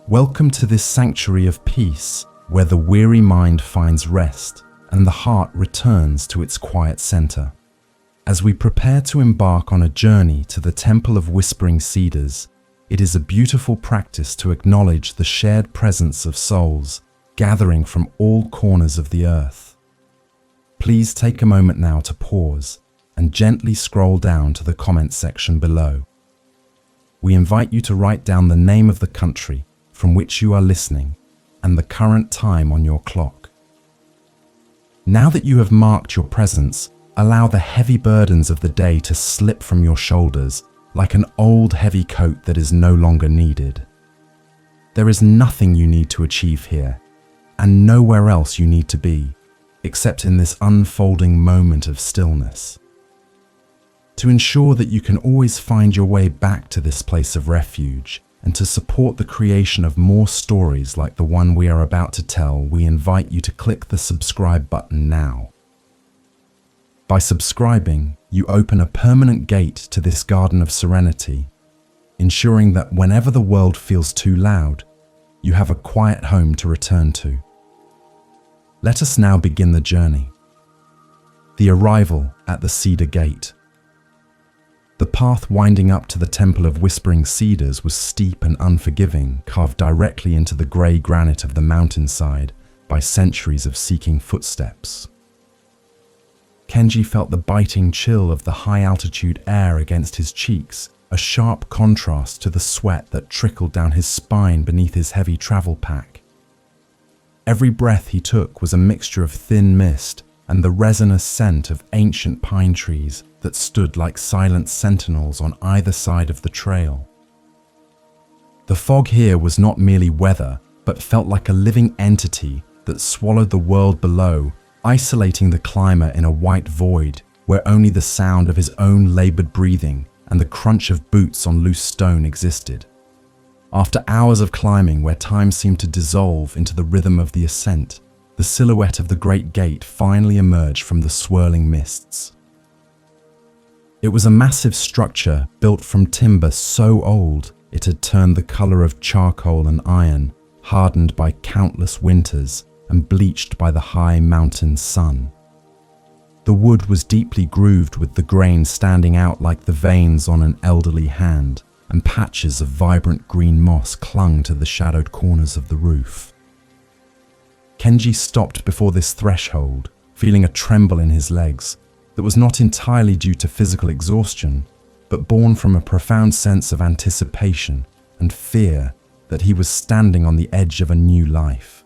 Welcome to this sanctuary of peace, where the weary mind finds rest and the heart returns to its quiet center. As we prepare to embark on a journey to the Temple of Whispering Cedars, it is a beautiful practice to acknowledge the shared presence of souls gathering from all corners of the earth. Please take a moment now to pause and gently scroll down to the comment section below. We invite you to write down the name of the country from which you are listening and the current time on your clock. Now that you have marked your presence, allow the heavy burdens of the day to slip from your shoulders like an old heavy coat that is no longer needed. There is nothing you need to achieve here, and nowhere else you need to be, except in this unfolding moment of stillness. To ensure that you can always find your way back to this place of refuge, and to support the creation of more stories like the one we are about to tell, we invite you to click the subscribe button now. By subscribing, you open a permanent gate to this garden of serenity, ensuring that whenever the world feels too loud, you have a quiet home to return to. Let us now begin the journey. The arrival at the Cedar Gate. The path winding up to the Temple of Whispering Cedars was steep and unforgiving, carved directly into the grey granite of the mountainside by centuries of seeking footsteps. Kenji felt the biting chill of the high-altitude air against his cheeks, a sharp contrast to the sweat that trickled down his spine beneath his heavy travel pack. Every breath he took was a mixture of thin mist and the resinous scent of ancient pine trees that stood like silent sentinels on either side of the trail. The fog here was not merely weather, but felt like a living entity that swallowed the world below, isolating the climber in a white void where only the sound of his own labored breathing and the crunch of boots on loose stone existed. After hours of climbing where time seemed to dissolve into the rhythm of the ascent, the silhouette of the great gate finally emerged from the swirling mists. It was a massive structure built from timber so old it had turned the color of charcoal and iron, hardened by countless winters and bleached by the high mountain sun. The wood was deeply grooved with the grain standing out like the veins on an elderly hand, and patches of vibrant green moss clung to the shadowed corners of the roof. Kenji stopped before this threshold, feeling a tremble in his legs that was not entirely due to physical exhaustion, but born from a profound sense of anticipation and fear that he was standing on the edge of a new life.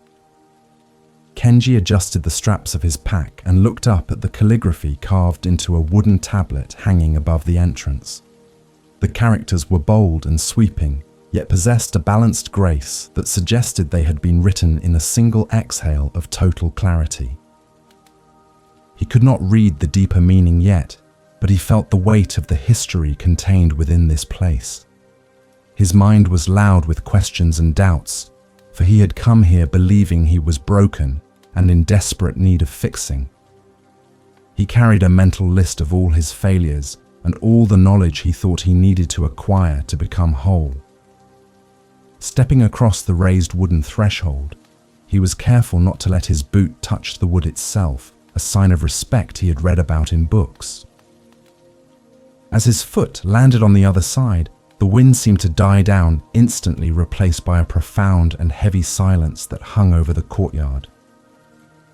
Kenji adjusted the straps of his pack and looked up at the calligraphy carved into a wooden tablet hanging above the entrance. The characters were bold and sweeping, yet possessed a balanced grace that suggested they had been written in a single exhale of total clarity. He could not read the deeper meaning yet, but he felt the weight of the history contained within this place. His mind was loud with questions and doubts, for he had come here believing he was broken and in desperate need of fixing. He carried a mental list of all his failures and all the knowledge he thought he needed to acquire to become whole. Stepping across the raised wooden threshold, he was careful not to let his boot touch the wood itself, a sign of respect he had read about in books. As his foot landed on the other side, the wind seemed to die down, instantly replaced by a profound and heavy silence that hung over the courtyard.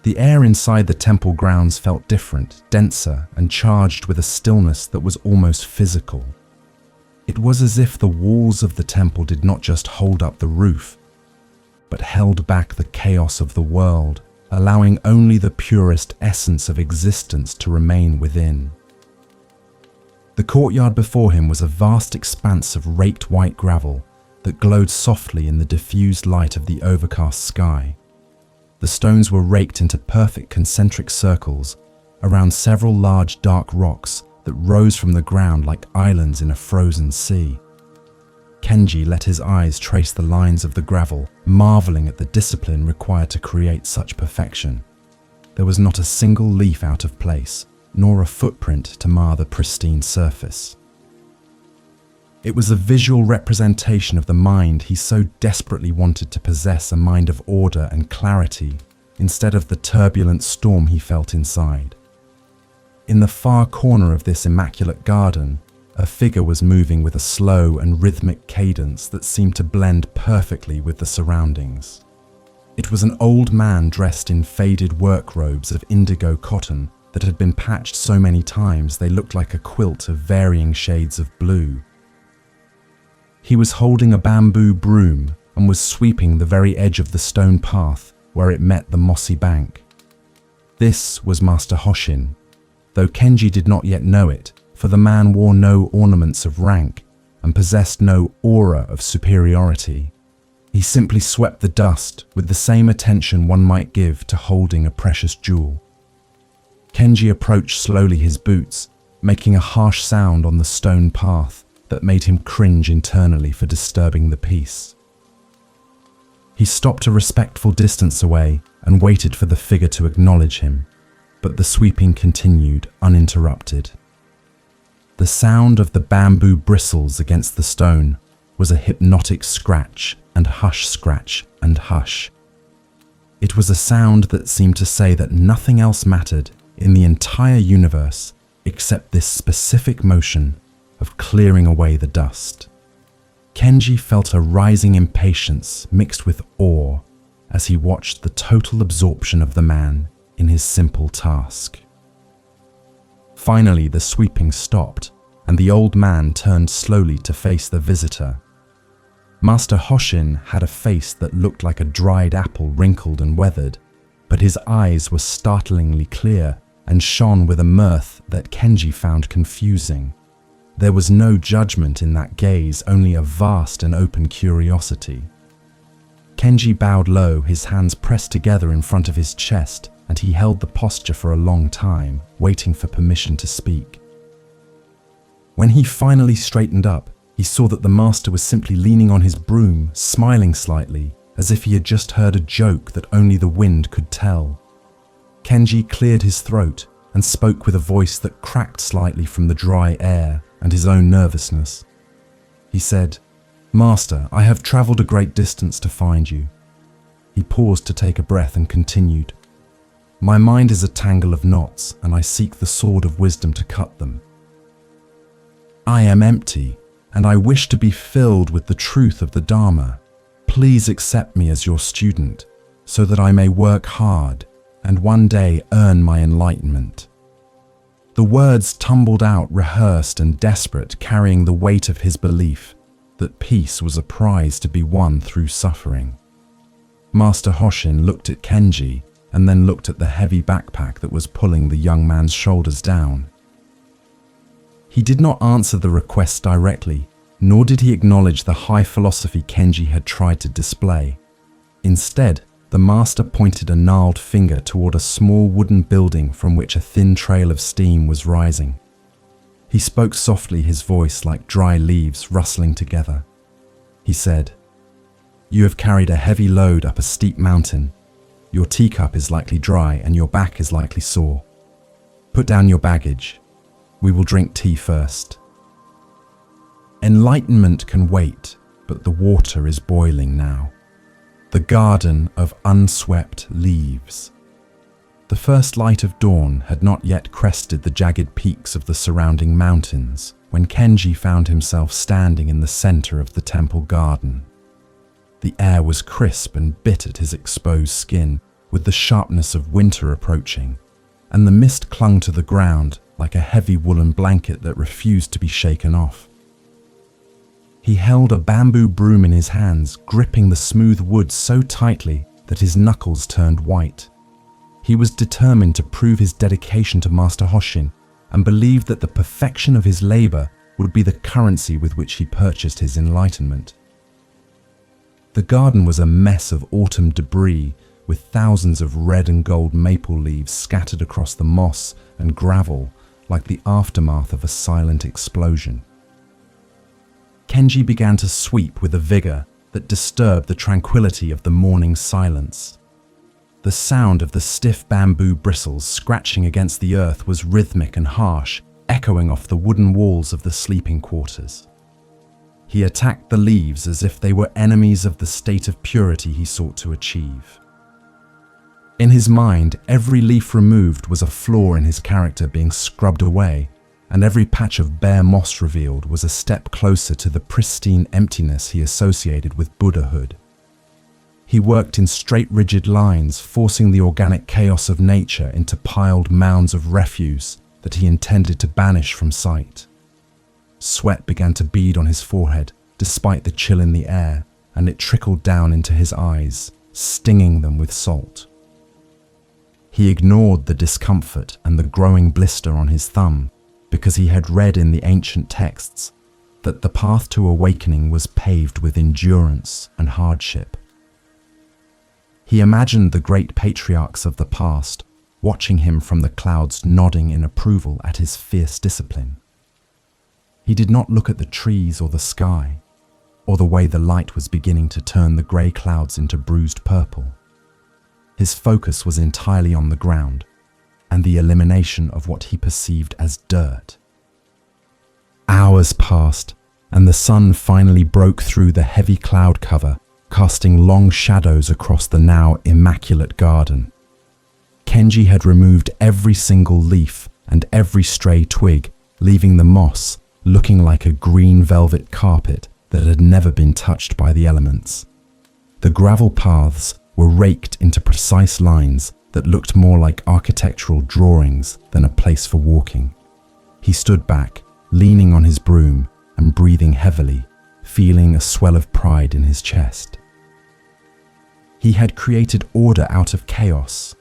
The air inside the temple grounds felt different, denser, and charged with a stillness that was almost physical. It was as if the walls of the temple did not just hold up the roof, but held back the chaos of the world, allowing only the purest essence of existence to remain within. The courtyard before him was a vast expanse of raked white gravel that glowed softly in the diffused light of the overcast sky. The stones were raked into perfect concentric circles around several large dark rocks that rose from the ground like islands in a frozen sea. Kenji let his eyes trace the lines of the gravel, marveling at the discipline required to create such perfection. There was not a single leaf out of place, nor a footprint to mar the pristine surface. It was a visual representation of the mind he so desperately wanted to possess, a mind of order and clarity, instead of the turbulent storm he felt inside. In the far corner of this immaculate garden, a figure was moving with a slow and rhythmic cadence that seemed to blend perfectly with the surroundings. It was an old man dressed in faded work robes of indigo cotton that had been patched so many times they looked like a quilt of varying shades of blue. He was holding a bamboo broom and was sweeping the very edge of the stone path where it met the mossy bank. This was Master Hoshin, though Kenji did not yet know it, for the man wore no ornaments of rank and possessed no aura of superiority. He simply swept the dust with the same attention one might give to holding a precious jewel. Kenji approached slowly, his boots making a harsh sound on the stone path that made him cringe internally for disturbing the peace. He stopped a respectful distance away and waited for the figure to acknowledge him, but the sweeping continued uninterrupted. The sound of the bamboo bristles against the stone was a hypnotic scratch and hush, scratch and hush. It was a sound that seemed to say that nothing else mattered in the entire universe except this specific motion of clearing away the dust. Kenji felt a rising impatience mixed with awe as he watched the total absorption of the man in his simple task. Finally, the sweeping stopped, and the old man turned slowly to face the visitor. Master Hoshin had a face that looked like a dried apple, wrinkled and weathered, but his eyes were startlingly clear and shone with a mirth that Kenji found confusing. There was no judgment in that gaze, only a vast and open curiosity. Kenji bowed low, his hands pressed together in front of his chest, and he held the posture for a long time, waiting for permission to speak. When he finally straightened up, he saw that the master was simply leaning on his broom, smiling slightly, as if he had just heard a joke that only the wind could tell. Kenji cleared his throat and spoke with a voice that cracked slightly from the dry air and his own nervousness. He said, "Master, I have traveled a great distance to find you." He paused to take a breath and continued, "My mind is a tangle of knots, and I seek the sword of wisdom to cut them. I am empty, and I wish to be filled with the truth of the Dharma. Please accept me as your student, so that I may work hard and one day earn my enlightenment." The words tumbled out, rehearsed and desperate, carrying the weight of his belief that peace was a prize to be won through suffering. Master Hoshin looked at Kenji and then looked at the heavy backpack that was pulling the young man's shoulders down. He did not answer the request directly, nor did he acknowledge the high philosophy Kenji had tried to display. Instead, the master pointed a gnarled finger toward a small wooden building from which a thin trail of steam was rising. He spoke softly, his voice like dry leaves rustling together. He said, "You have carried a heavy load up a steep mountain. Your teacup is likely dry and your back is likely sore. Put down your baggage. We will drink tea first." Enlightenment can wait, but the water is boiling now. The garden of unswept leaves. The first light of dawn had not yet crested the jagged peaks of the surrounding mountains when Kenji found himself standing in the center of the temple garden. The air was crisp and bit at his exposed skin with the sharpness of winter approaching, and the mist clung to the ground like a heavy woolen blanket that refused to be shaken off. He held a bamboo broom in his hands, gripping the smooth wood so tightly that his knuckles turned white. He was determined to prove his dedication to Master Hoshin and believed that the perfection of his labor would be the currency with which he purchased his enlightenment. The garden was a mess of autumn debris, with thousands of red and gold maple leaves scattered across the moss and gravel like the aftermath of a silent explosion. Kenji began to sweep with a vigor that disturbed the tranquility of the morning silence. The sound of the stiff bamboo bristles scratching against the earth was rhythmic and harsh, echoing off the wooden walls of the sleeping quarters. He attacked the leaves as if they were enemies of the state of purity he sought to achieve. In his mind, every leaf removed was a flaw in his character being scrubbed away, and every patch of bare moss revealed was a step closer to the pristine emptiness he associated with Buddhahood. He worked in straight, rigid lines, forcing the organic chaos of nature into piled mounds of refuse that he intended to banish from sight. Sweat began to bead on his forehead, despite the chill in the air, and it trickled down into his eyes, stinging them with salt. He ignored the discomfort and the growing blister on his thumb because he had read in the ancient texts that the path to awakening was paved with endurance and hardship. He imagined the great patriarchs of the past watching him from the clouds, nodding in approval at his fierce discipline. He did not look at the trees or the sky, or the way the light was beginning to turn the grey clouds into bruised purple. His focus was entirely on the ground and the elimination of what he perceived as dirt. Hours passed, and the sun finally broke through the heavy cloud cover, casting long shadows across the now immaculate garden. Kenji had removed every single leaf and every stray twig, leaving the moss looking like a green velvet carpet that had never been touched by the elements. The gravel paths were raked into precise lines that looked more like architectural drawings than a place for walking. He stood back, leaning on his broom and breathing heavily, feeling a swell of pride in his chest. He had created order out of chaos,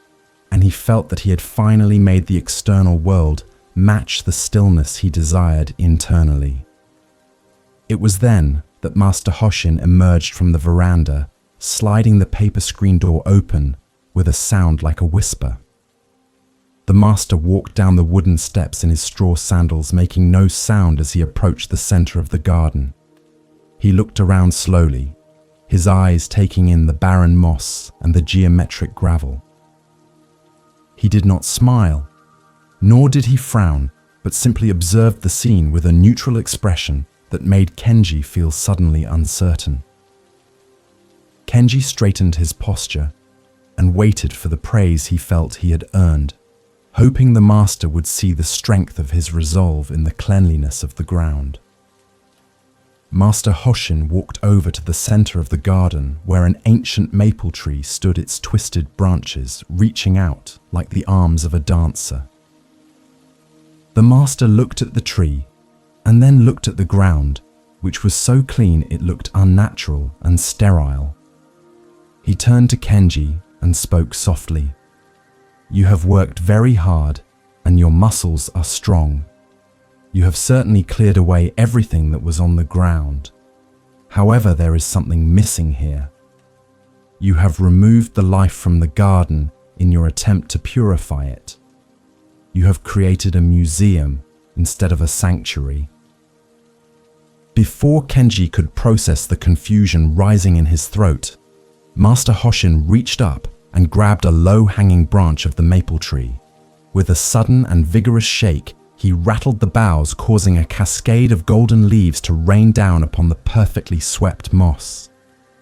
and he felt that he had finally made the external world match the stillness he desired internally. It was then that Master Hoshin emerged from the veranda, sliding the paper screen door open with a sound like a whisper. The master walked down the wooden steps in his straw sandals, making no sound as he approached the center of the garden. He looked around slowly, his eyes taking in the barren moss and the geometric gravel. He did not smile, nor did he frown, but simply observed the scene with a neutral expression that made Kenji feel suddenly uncertain. Kenji straightened his posture and waited for the praise he felt he had earned, hoping the master would see the strength of his resolve in the cleanliness of the ground. Master Hoshin walked over to the center of the garden where an ancient maple tree stood, its twisted branches reaching out like the arms of a dancer. The master looked at the tree and then looked at the ground, which was so clean it looked unnatural and sterile. He turned to Kenji and spoke softly. "You have worked very hard and your muscles are strong. You have certainly cleared away everything that was on the ground. However, there is something missing here. You have removed the life from the garden in your attempt to purify it. You have created a museum instead of a sanctuary." Before Kenji could process the confusion rising in his throat, Master Hoshin reached up and grabbed a low-hanging branch of the maple tree. With a sudden and vigorous shake, he rattled the boughs, causing a cascade of golden leaves to rain down upon the perfectly swept moss.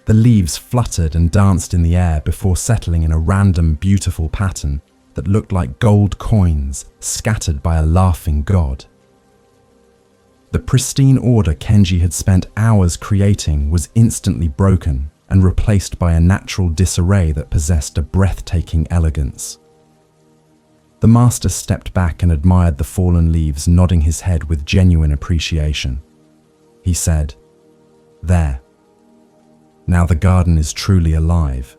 The leaves fluttered and danced in the air before settling in a random, beautiful pattern that looked like gold coins scattered by a laughing god. The pristine order Kenji had spent hours creating was instantly broken and replaced by a natural disarray that possessed a breathtaking elegance. The master stepped back and admired the fallen leaves, nodding his head with genuine appreciation. He said, "There. Now the garden is truly alive.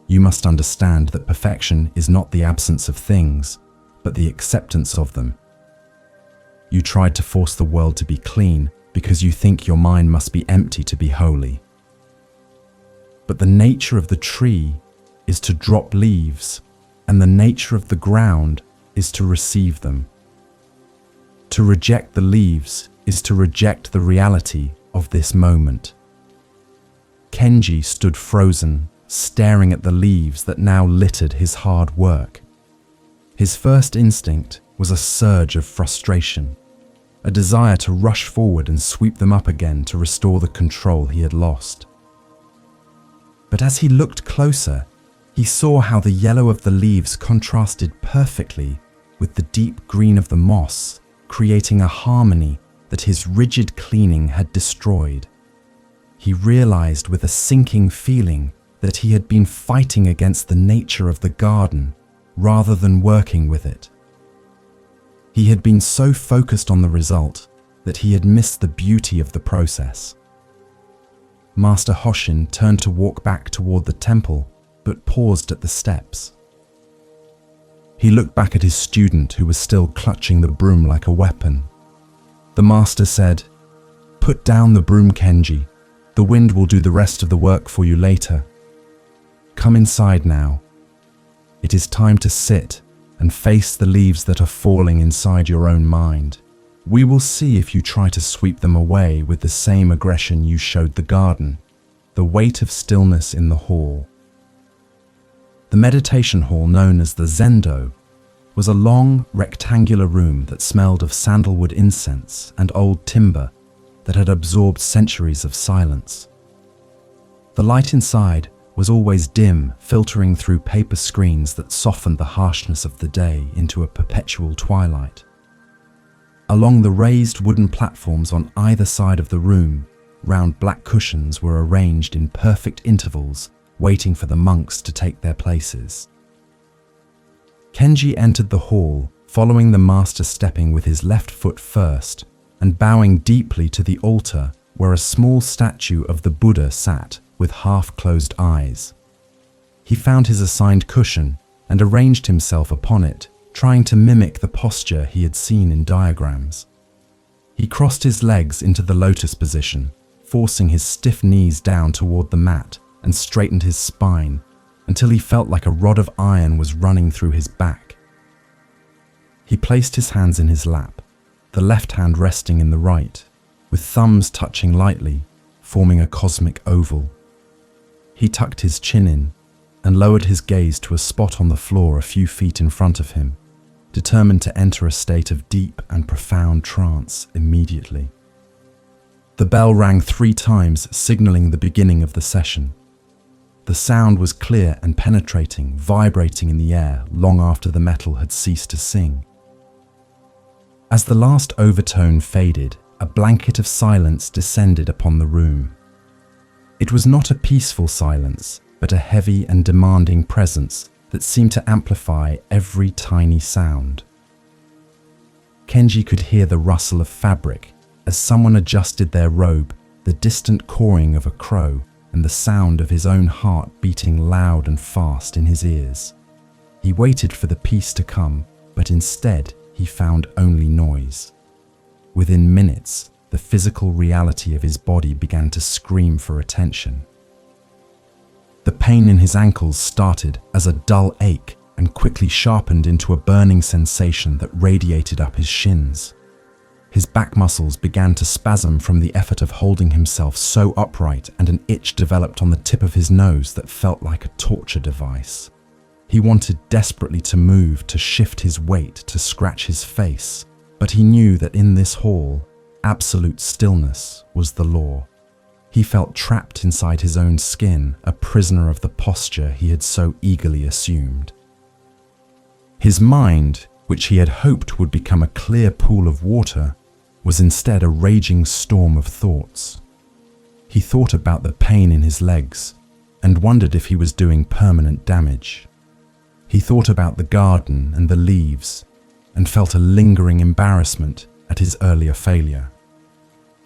You must understand that perfection is not the absence of things, but the acceptance of them. You tried to force the world to be clean because you think your mind must be empty to be holy. But the nature of the tree is to drop leaves, and the nature of the ground is to receive them. To reject the leaves is to reject the reality of this moment." Kenji stood frozen, staring at the leaves that now littered his hard work. His first instinct was a surge of frustration. a desire to rush forward and sweep them up again to restore the control he had lost. But as he looked closer, he saw how the yellow of the leaves contrasted perfectly with the deep green of the moss, creating a harmony that his rigid cleaning had destroyed. He realized with a sinking feeling that he had been fighting against the nature of the garden rather than working with it. He had been so focused on the result that he had missed the beauty of the process. Master Hoshin turned to walk back toward the temple, but paused at the steps. He looked back at his student who was still clutching the broom like a weapon. The master said, "Put down the broom, Kenji. The wind will do the rest of the work for you later. Come inside now. It is time to sit and face the leaves that are falling inside your own mind. We will see if you try to sweep them away with the same aggression you showed the garden." The weight of stillness in the hall. The meditation hall, known as the Zendo, was a long, rectangular room that smelled of sandalwood incense and old timber that had absorbed centuries of silence. The light inside was always dim, filtering through paper screens that softened the harshness of the day into a perpetual twilight. Along the raised wooden platforms on either side of the room, round black cushions were arranged in perfect intervals, waiting for the monks to take their places. Kenji entered the hall, following the master, stepping with his left foot first and bowing deeply to the altar where a small statue of the Buddha sat with half-closed eyes. He found his assigned cushion and arranged himself upon it, trying to mimic the posture he had seen in diagrams. He crossed his legs into the lotus position, forcing his stiff knees down toward the mat, and straightened his spine until he felt like a rod of iron was running through his back. He placed his hands in his lap, the left hand resting in the right, with thumbs touching lightly, forming a cosmic oval. He tucked his chin in and lowered his gaze to a spot on the floor a few feet in front of him, determined to enter a state of deep and profound trance immediately. The bell rang 3 times, signaling the beginning of the session. The sound was clear and penetrating, vibrating in the air long after the metal had ceased to sing. As the last overtone faded, a blanket of silence descended upon the room. It was not a peaceful silence, but a heavy and demanding presence that seemed to amplify every tiny sound. Kenji could hear the rustle of fabric as someone adjusted their robe, the distant cawing of a crow, and the sound of his own heart beating loud and fast in his ears. He waited for the peace to come, but instead he found only noise. Within minutes, the physical reality of his body began to scream for attention. The pain in his ankles started as a dull ache and quickly sharpened into a burning sensation that radiated up his shins. His back muscles began to spasm from the effort of holding himself so upright, and an itch developed on the tip of his nose that felt like a torture device. He wanted desperately to move, to shift his weight, to scratch his face, but he knew that in this hall, absolute stillness was the law. He felt trapped inside his own skin, a prisoner of the posture he had so eagerly assumed. His mind, which he had hoped would become a clear pool of water, was instead a raging storm of thoughts. He thought about the pain in his legs and wondered if he was doing permanent damage. He thought about the garden and the leaves and felt a lingering embarrassment at his earlier failure.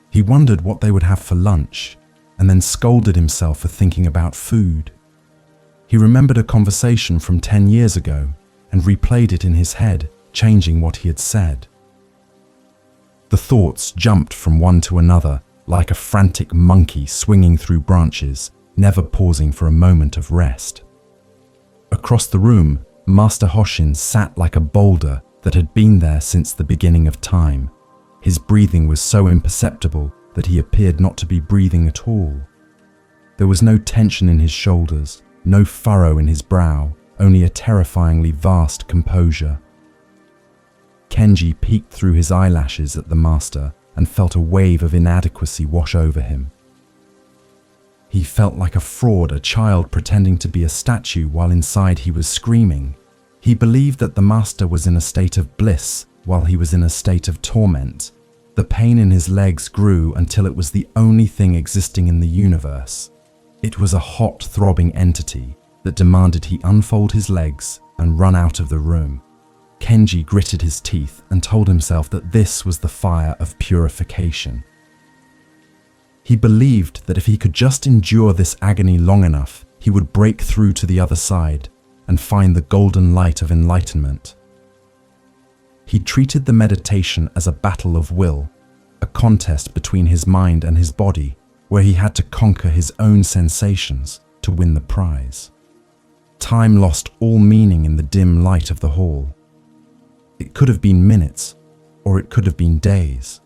He wondered what they would have for lunch and then scolded himself for thinking about food. He remembered a conversation from 10 years ago and replayed it in his head, changing what he had said. The thoughts jumped from one to another like a frantic monkey swinging through branches, never pausing for a moment of rest. Across the room, Master Hoshin sat like a boulder that had been there since the beginning of time. His breathing was so imperceptible that he appeared not to be breathing at all. There was no tension in his shoulders, no furrow in his brow, only a terrifyingly vast composure. Kenji peeked through his eyelashes at the master and felt a wave of inadequacy wash over him. He felt like a fraud, a child pretending to be a statue while inside he was screaming. He believed that the master was in a state of bliss while he was in a state of torment. The pain in his legs grew until it was the only thing existing in the universe. It was a hot, throbbing entity that demanded he unfold his legs and run out of the room. Kenji gritted his teeth and told himself that this was the fire of purification. He believed that if he could just endure this agony long enough, he would break through to the other side and find the golden light of enlightenment. He treated the meditation as a battle of will, a contest between his mind and his body, where he had to conquer his own sensations to win the prize. Time lost all meaning in the dim light of the hall. It could have been minutes, or it could have been days.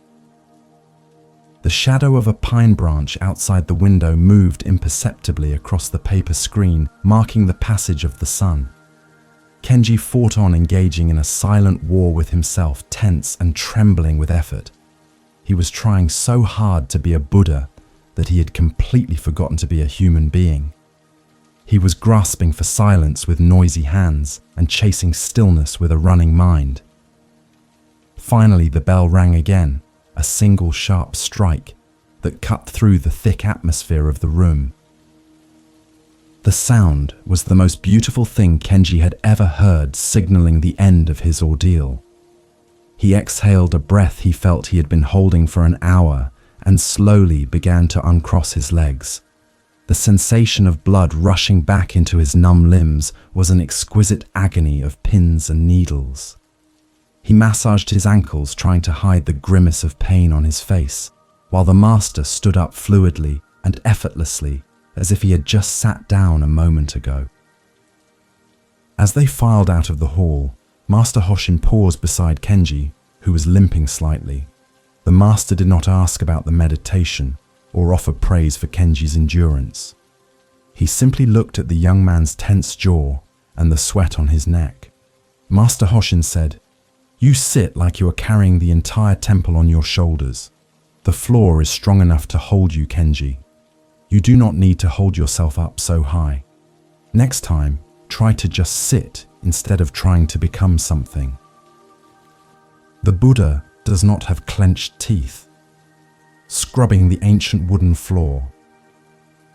The shadow of a pine branch outside the window moved imperceptibly across the paper screen, marking the passage of the sun. Kenji fought on, engaging in a silent war with himself, tense and trembling with effort. He was trying so hard to be a Buddha that he had completely forgotten to be a human being. He was grasping for silence with noisy hands and chasing stillness with a running mind. Finally, the bell rang again, a single sharp strike that cut through the thick atmosphere of the room. The sound was the most beautiful thing Kenji had ever heard, signaling the end of his ordeal. He exhaled a breath he felt he had been holding for an hour and slowly began to uncross his legs. The sensation of blood rushing back into his numb limbs was an exquisite agony of pins and needles. He massaged his ankles, trying to hide the grimace of pain on his face, while the master stood up fluidly and effortlessly, as if he had just sat down a moment ago. As they filed out of the hall, Master Hoshin paused beside Kenji, who was limping slightly. The master did not ask about the meditation or offer praise for Kenji's endurance. He simply looked at the young man's tense jaw and the sweat on his neck. Master Hoshin said, "You sit like you are carrying the entire temple on your shoulders. The floor is strong enough to hold you, Kenji. You do not need to hold yourself up so high. Next time, try to just sit instead of trying to become something." The Buddha does not have clenched teeth. Scrubbing the ancient wooden floor.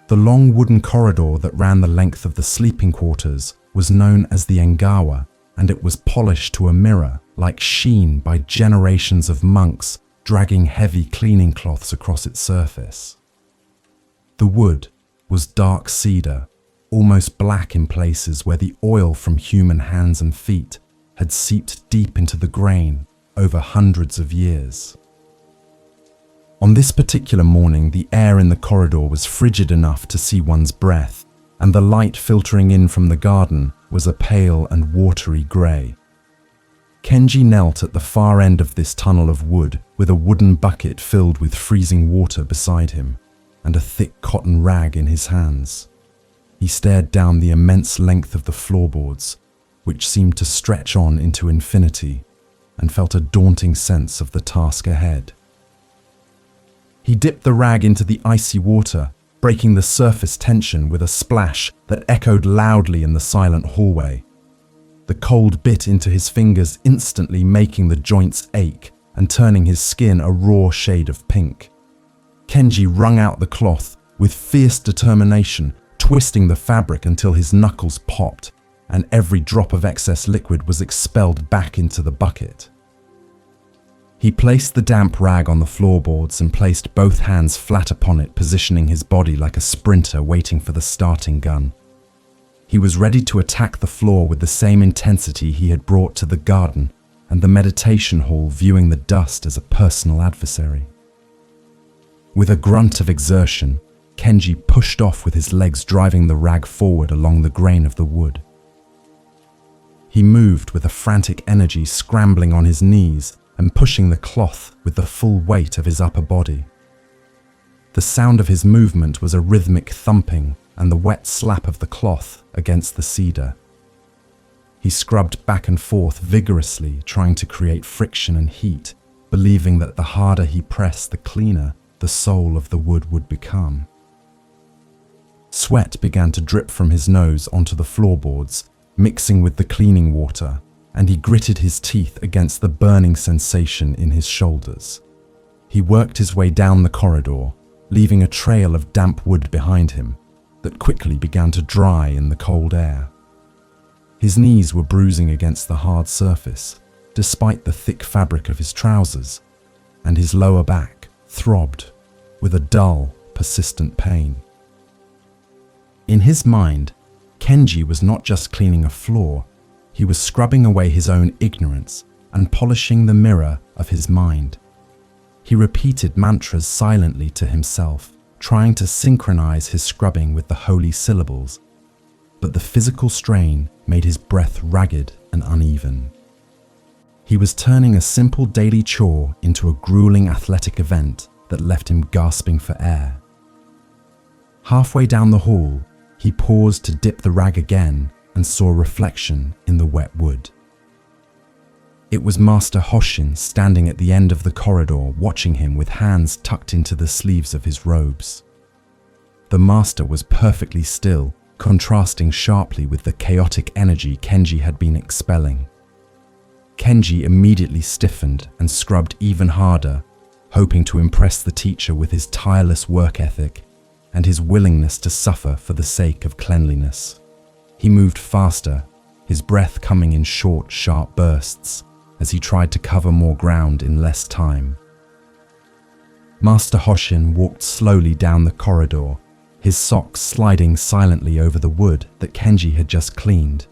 The long wooden corridor that ran the length of the sleeping quarters was known as the Engawa, and it was polished to a mirror like sheen by generations of monks dragging heavy cleaning cloths across its surface. The wood was dark cedar, almost black in places where the oil from human hands and feet had seeped deep into the grain over hundreds of years. On this particular morning, the air in the corridor was frigid enough to see one's breath, and the light filtering in from the garden was a pale and watery grey. Kenji knelt at the far end of this tunnel of wood with a wooden bucket filled with freezing water beside him and a thick cotton rag in his hands. He stared down the immense length of the floorboards, which seemed to stretch on into infinity, and felt a daunting sense of the task ahead. He dipped the rag into the icy water, breaking the surface tension with a splash that echoed loudly in the silent hallway. The cold bit into his fingers, instantly making the joints ache and turning his skin a raw shade of pink. Kenji wrung out the cloth with fierce determination, twisting the fabric until his knuckles popped and every drop of excess liquid was expelled back into the bucket. He placed the damp rag on the floorboards and placed both hands flat upon it, positioning his body like a sprinter waiting for the starting gun. He was ready to attack the floor with the same intensity he had brought to the garden and the meditation hall, viewing the dust as a personal adversary. With a grunt of exertion, Kenji pushed off with his legs, driving the rag forward along the grain of the wood. He moved with a frantic energy, scrambling on his knees and pushing the cloth with the full weight of his upper body. The sound of his movement was a rhythmic thumping and the wet slap of the cloth against the cedar. He scrubbed back and forth vigorously, trying to create friction and heat, believing that the harder he pressed, the cleaner the soul of the wood would become. Sweat began to drip from his nose onto the floorboards, mixing with the cleaning water, and he gritted his teeth against the burning sensation in his shoulders. He worked his way down the corridor, leaving a trail of damp wood behind him that quickly began to dry in the cold air. His knees were bruising against the hard surface, despite the thick fabric of his trousers, and his lower back throbbed with a dull, persistent pain. In his mind, Kenji was not just cleaning a floor, he was scrubbing away his own ignorance and polishing the mirror of his mind. He repeated mantras silently to himself, trying to synchronize his scrubbing with the holy syllables, but the physical strain made his breath ragged and uneven. He was turning a simple daily chore into a grueling athletic event that left him gasping for air. Halfway down the hall, he paused to dip the rag again and saw a reflection in the wet wood. It was Master Hoshin standing at the end of the corridor, watching him with hands tucked into the sleeves of his robes. The master was perfectly still, contrasting sharply with the chaotic energy Kenji had been expelling. Kenji immediately stiffened and scrubbed even harder, hoping to impress the teacher with his tireless work ethic and his willingness to suffer for the sake of cleanliness. He moved faster, his breath coming in short, sharp bursts as he tried to cover more ground in less time. Master Hoshin walked slowly down the corridor, his socks sliding silently over the wood that Kenji had just cleaned.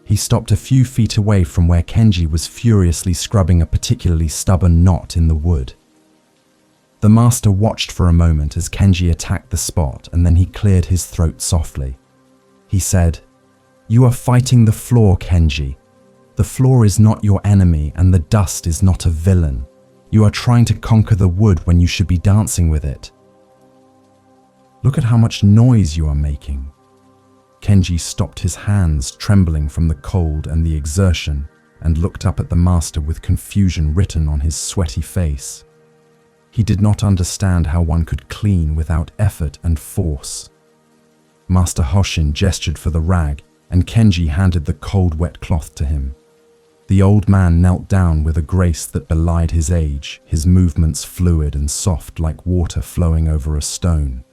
He stopped a few feet away from where Kenji was furiously scrubbing a particularly stubborn knot in the wood. The master watched for a moment as Kenji attacked the spot, and then he cleared his throat softly. He said, "You are fighting the floor, Kenji. The floor is not your enemy, and the dust is not a villain. You are trying to conquer the wood when you should be dancing with it. Look at how much noise you are making." Kenji stopped, his hands trembling from the cold and the exertion, and looked up at the master with confusion written on his sweaty face. He did not understand how one could clean without effort and force. Master Hoshin gestured for the rag, and Kenji handed the cold, wet cloth to him. The old man knelt down with a grace that belied his age, his movements fluid and soft like water flowing over a stone.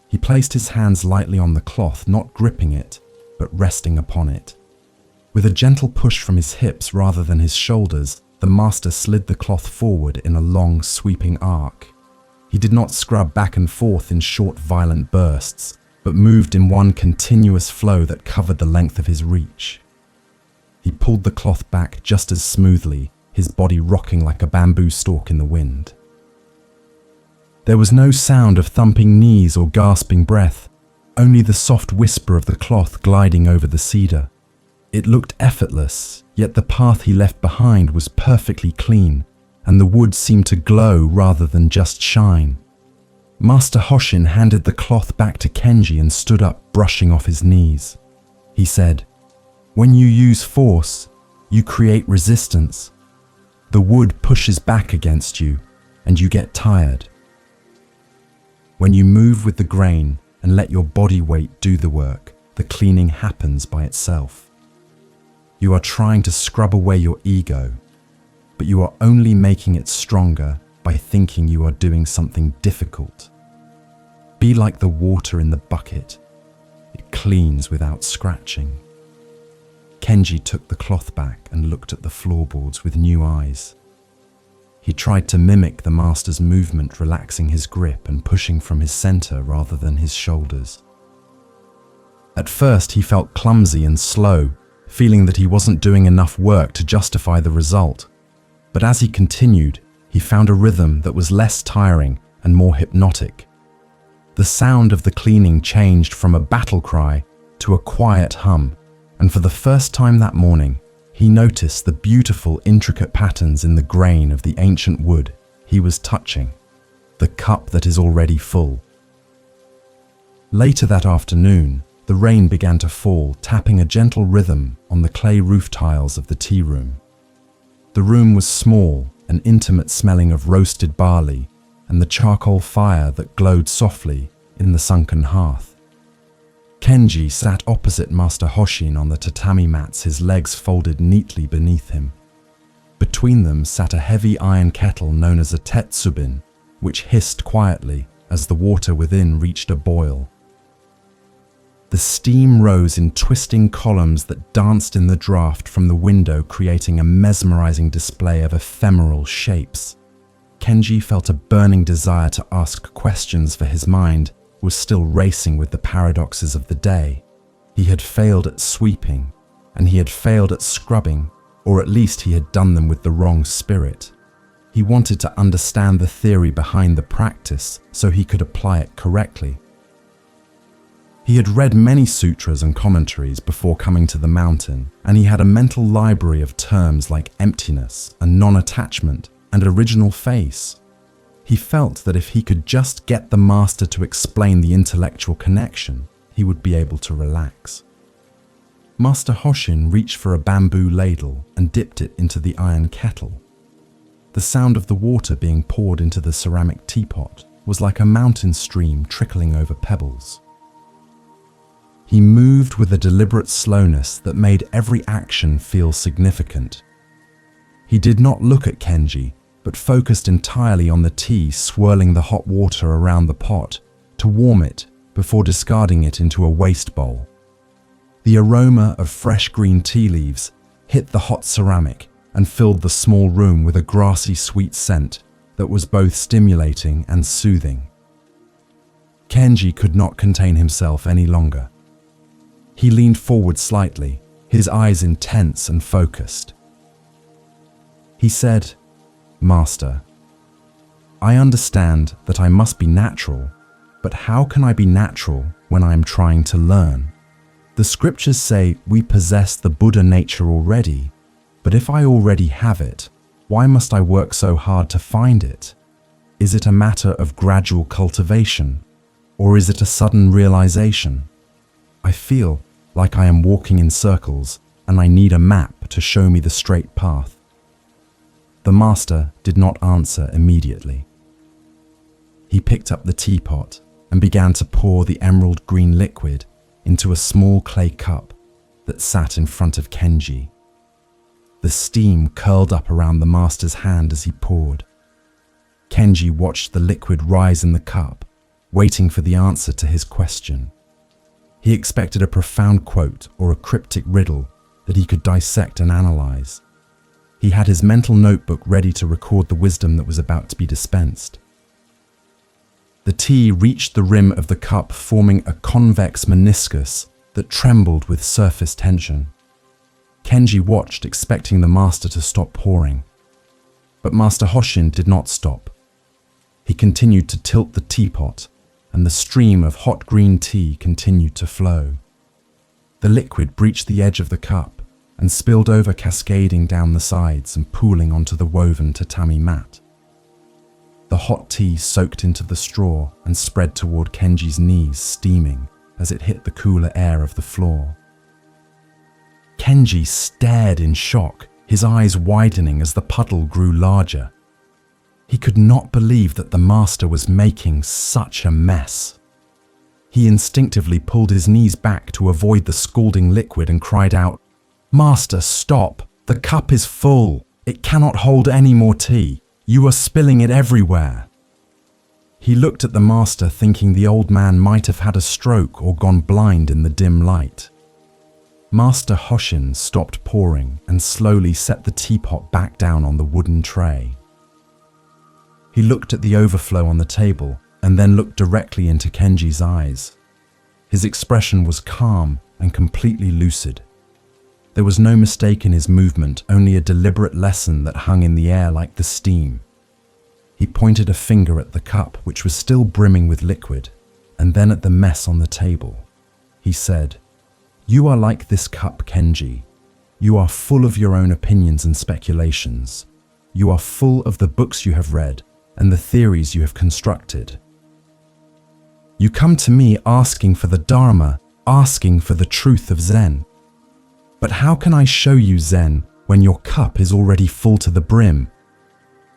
He placed his hands lightly on the cloth, not gripping it, but resting upon it. With a gentle push from his hips rather than his shoulders, the master slid the cloth forward in a long, sweeping arc. He did not scrub back and forth in short, violent bursts, but moved in one continuous flow that covered the length of his reach. He pulled the cloth back just as smoothly, his body rocking like a bamboo stalk in the wind. There was no sound of thumping knees or gasping breath, only the soft whisper of the cloth gliding over the cedar. It looked effortless, yet the path he left behind was perfectly clean, and the wood seemed to glow rather than just shine. Master Hoshin handed the cloth back to Kenji and stood up, brushing off his knees. He said, "When you use force, you create resistance. The wood pushes back against you, and you get tired. When you move with the grain and let your body weight do the work, the cleaning happens by itself. You are trying to scrub away your ego, but you are only making it stronger by thinking you are doing something difficult. Be like the water in the bucket. It cleans without scratching." Kenji took the cloth back and looked at the floorboards with new eyes. He tried to mimic the master's movement, relaxing his grip and pushing from his center rather than his shoulders. At first, he felt clumsy and slow, feeling that he wasn't doing enough work to justify the result. But as he continued, he found a rhythm that was less tiring and more hypnotic. The sound of the cleaning changed from a battle cry to a quiet hum, and for the first time that morning, he noticed the beautiful, intricate patterns in the grain of the ancient wood he was touching, the cup that is already full. Later that afternoon, The rain began to fall, tapping a gentle rhythm on the clay roof tiles of the tea room. The room was small and intimate, smelling of roasted barley and the charcoal fire that glowed softly in the sunken hearth. Kenji sat opposite Master Hoshin on the tatami mats, his legs folded neatly beneath him. Between them sat a heavy iron kettle known as a tetsubin, which hissed quietly as the water within reached a boil. The steam rose in twisting columns that danced in the draft from the window, creating a mesmerizing display of ephemeral shapes. Kenji felt a burning desire to ask questions, for his mind was still racing with the paradoxes of the day. He had failed at sweeping, and he had failed at scrubbing, or at least he had done them with the wrong spirit. He wanted to understand the theory behind the practice so he could apply it correctly. He had read many sutras and commentaries before coming to the mountain, and he had a mental library of terms like emptiness and non-attachment and original face. He felt that if he could just get the master to explain the intellectual connection, he would be able to relax. Master Hoshin reached for a bamboo ladle and dipped it into the iron kettle. The sound of the water being poured into the ceramic teapot was like a mountain stream trickling over pebbles. He moved with a deliberate slowness that made every action feel significant. He did not look at Kenji, but focused entirely on the tea, swirling the hot water around the pot to warm it before discarding it into a waste bowl. The aroma of fresh green tea leaves hit the hot ceramic and filled the small room with a grassy sweet scent that was both stimulating and soothing. Kenji could not contain himself any longer. He leaned forward slightly, his eyes intense and focused. He said, "Master, I understand that I must be natural, but how can I be natural when I am trying to learn? The scriptures say we possess the Buddha nature already, but if I already have it, why must I work so hard to find it? Is it a matter of gradual cultivation, or is it a sudden realization? I feel like I am walking in circles and I need a map to show me the straight path." The master did not answer immediately. He picked up the teapot and began to pour the emerald green liquid into a small clay cup that sat in front of Kenji. The steam curled up around the master's hand as he poured. Kenji watched the liquid rise in the cup, waiting for the answer to his question. He expected a profound quote or a cryptic riddle that he could dissect and analyze. He had his mental notebook ready to record the wisdom that was about to be dispensed. The tea reached the rim of the cup, forming a convex meniscus that trembled with surface tension. Kenji watched, expecting the master to stop pouring. But Master Hoshin did not stop. He continued to tilt the teapot, and the stream of hot green tea continued to flow. The liquid breached the edge of the cup and spilled over, cascading down the sides and pooling onto the woven tatami mat. The hot tea soaked into the straw and spread toward Kenji's knees, steaming as it hit the cooler air of the floor. Kenji stared in shock, his eyes widening as the puddle grew larger. He could not believe that the master was making such a mess. He instinctively pulled his knees back to avoid the scalding liquid and cried out, "Master, stop! The cup is full! It cannot hold any more tea! You are spilling it everywhere!" He looked at the master, thinking the old man might have had a stroke or gone blind in the dim light. Master Hoshin stopped pouring and slowly set the teapot back down on the wooden tray. He looked at the overflow on the table and then looked directly into Kenji's eyes. His expression was calm and completely lucid. There was no mistake in his movement, only a deliberate lesson that hung in the air like the steam. He pointed a finger at the cup, which was still brimming with liquid, and then at the mess on the table. He said, "You are like this cup, Kenji. You are full of your own opinions and speculations. You are full of the books you have read and the theories you have constructed. You come to me asking for the Dharma, asking for the truth of Zen. But how can I show you Zen when your cup is already full to the brim?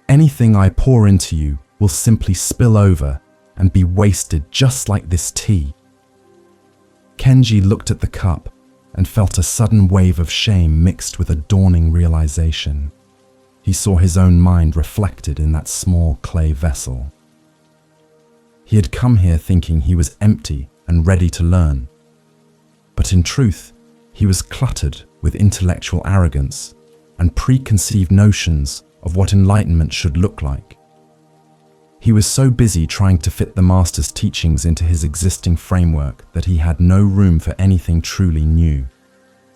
Anything I pour into you will simply spill over and be wasted just like this tea. Kenji looked at the cup and felt a sudden wave of shame mixed with a dawning realization. He saw his own mind reflected in that small clay vessel. He had come here thinking he was empty and ready to learn. But in truth, he was cluttered with intellectual arrogance and preconceived notions of what enlightenment should look like. He was so busy trying to fit the master's teachings into his existing framework that he had no room for anything truly new.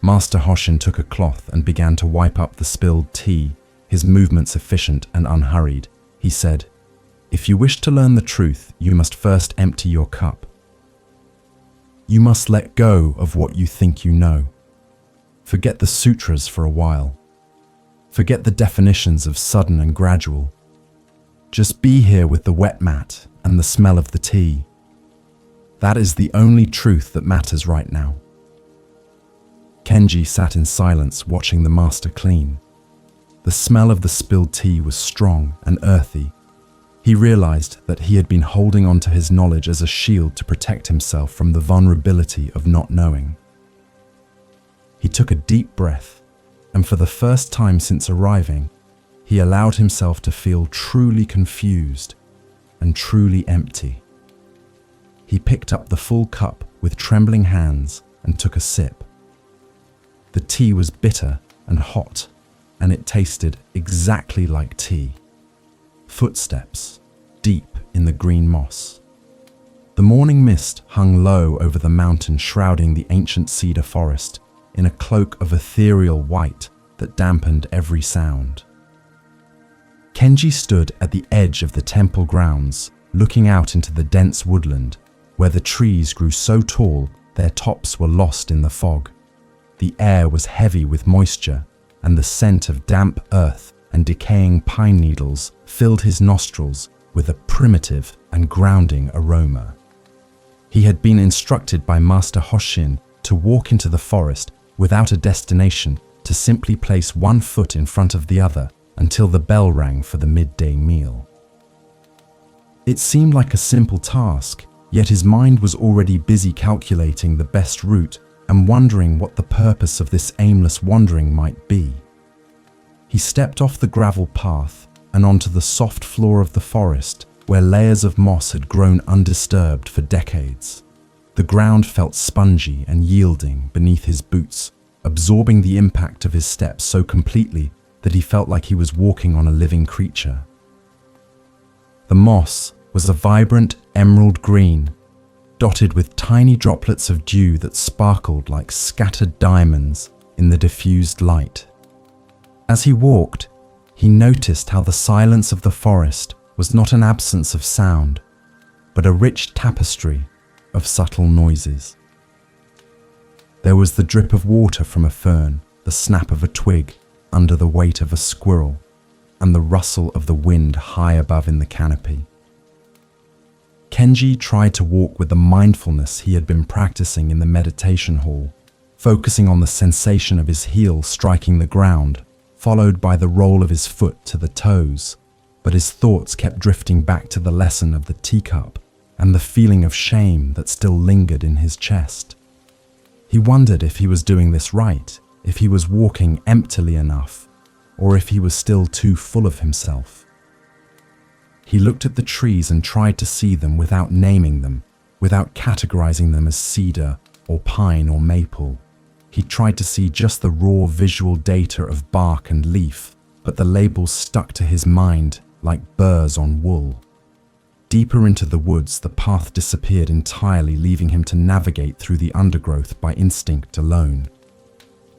Master Hoshin took a cloth and began to wipe up the spilled tea, his movements efficient and unhurried. He said, "If you wish to learn the truth, you must first empty your cup. You must let go of what you think you know. Forget the sutras for a while. Forget the definitions of sudden and gradual. Just be here with the wet mat and the smell of the tea. That is the only truth that matters right now." Kenji sat in silence watching the master clean. The smell of the spilled tea was strong and earthy. He realized that he had been holding on to his knowledge as a shield to protect himself from the vulnerability of not knowing. He took a deep breath, and for the first time since arriving, he allowed himself to feel truly confused and truly empty. He picked up the full cup with trembling hands and took a sip. The tea was bitter and hot, and it tasted exactly like tea. Footsteps, deep in the green moss. The morning mist hung low over the mountain, shrouding the ancient cedar forest in a cloak of ethereal white that dampened every sound. Kenji stood at the edge of the temple grounds, looking out into the dense woodland, where the trees grew so tall their tops were lost in the fog. The air was heavy with moisture, and the scent of damp earth and decaying pine needles filled his nostrils with a primitive and grounding aroma. He had been instructed by Master Hoshin to walk into the forest without a destination, to simply place one foot in front of the other until the bell rang for the midday meal. It seemed like a simple task, yet his mind was already busy calculating the best route and wondering what the purpose of this aimless wandering might be. He stepped off the gravel path and onto the soft floor of the forest, where layers of moss had grown undisturbed for decades. The ground felt spongy and yielding beneath his boots, absorbing the impact of his steps so completely that he felt like he was walking on a living creature. The moss was a vibrant emerald green, dotted with tiny droplets of dew that sparkled like scattered diamonds in the diffused light. As he walked, he noticed how the silence of the forest was not an absence of sound, but a rich tapestry of subtle noises. There was the drip of water from a fern, the snap of a twig under the weight of a squirrel, and the rustle of the wind high above in the canopy. Kenji tried to walk with the mindfulness he had been practicing in the meditation hall, focusing on the sensation of his heel striking the ground, followed by the roll of his foot to the toes, but his thoughts kept drifting back to the lesson of the teacup and the feeling of shame that still lingered in his chest. He wondered if he was doing this right, if he was walking emptily enough, or if he was still too full of himself. He looked at the trees and tried to see them without naming them, without categorizing them as cedar or pine or maple. He tried to see just the raw visual data of bark and leaf, but the labels stuck to his mind like burrs on wool. Deeper into the woods, the path disappeared entirely, leaving him to navigate through the undergrowth by instinct alone.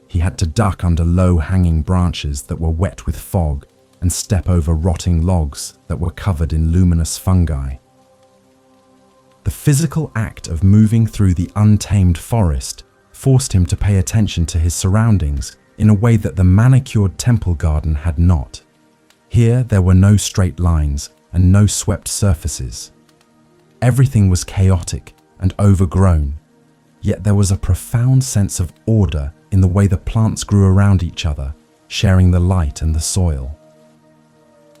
He had to duck under low-hanging branches that were wet with fog and step over rotting logs that were covered in luminous fungi. The physical act of moving through the untamed forest forced him to pay attention to his surroundings in a way that the manicured temple garden had not. Here there were no straight lines and no swept surfaces. Everything was chaotic and overgrown, Yet there was a profound sense of order in the way the plants grew around each other, sharing the light and the soil.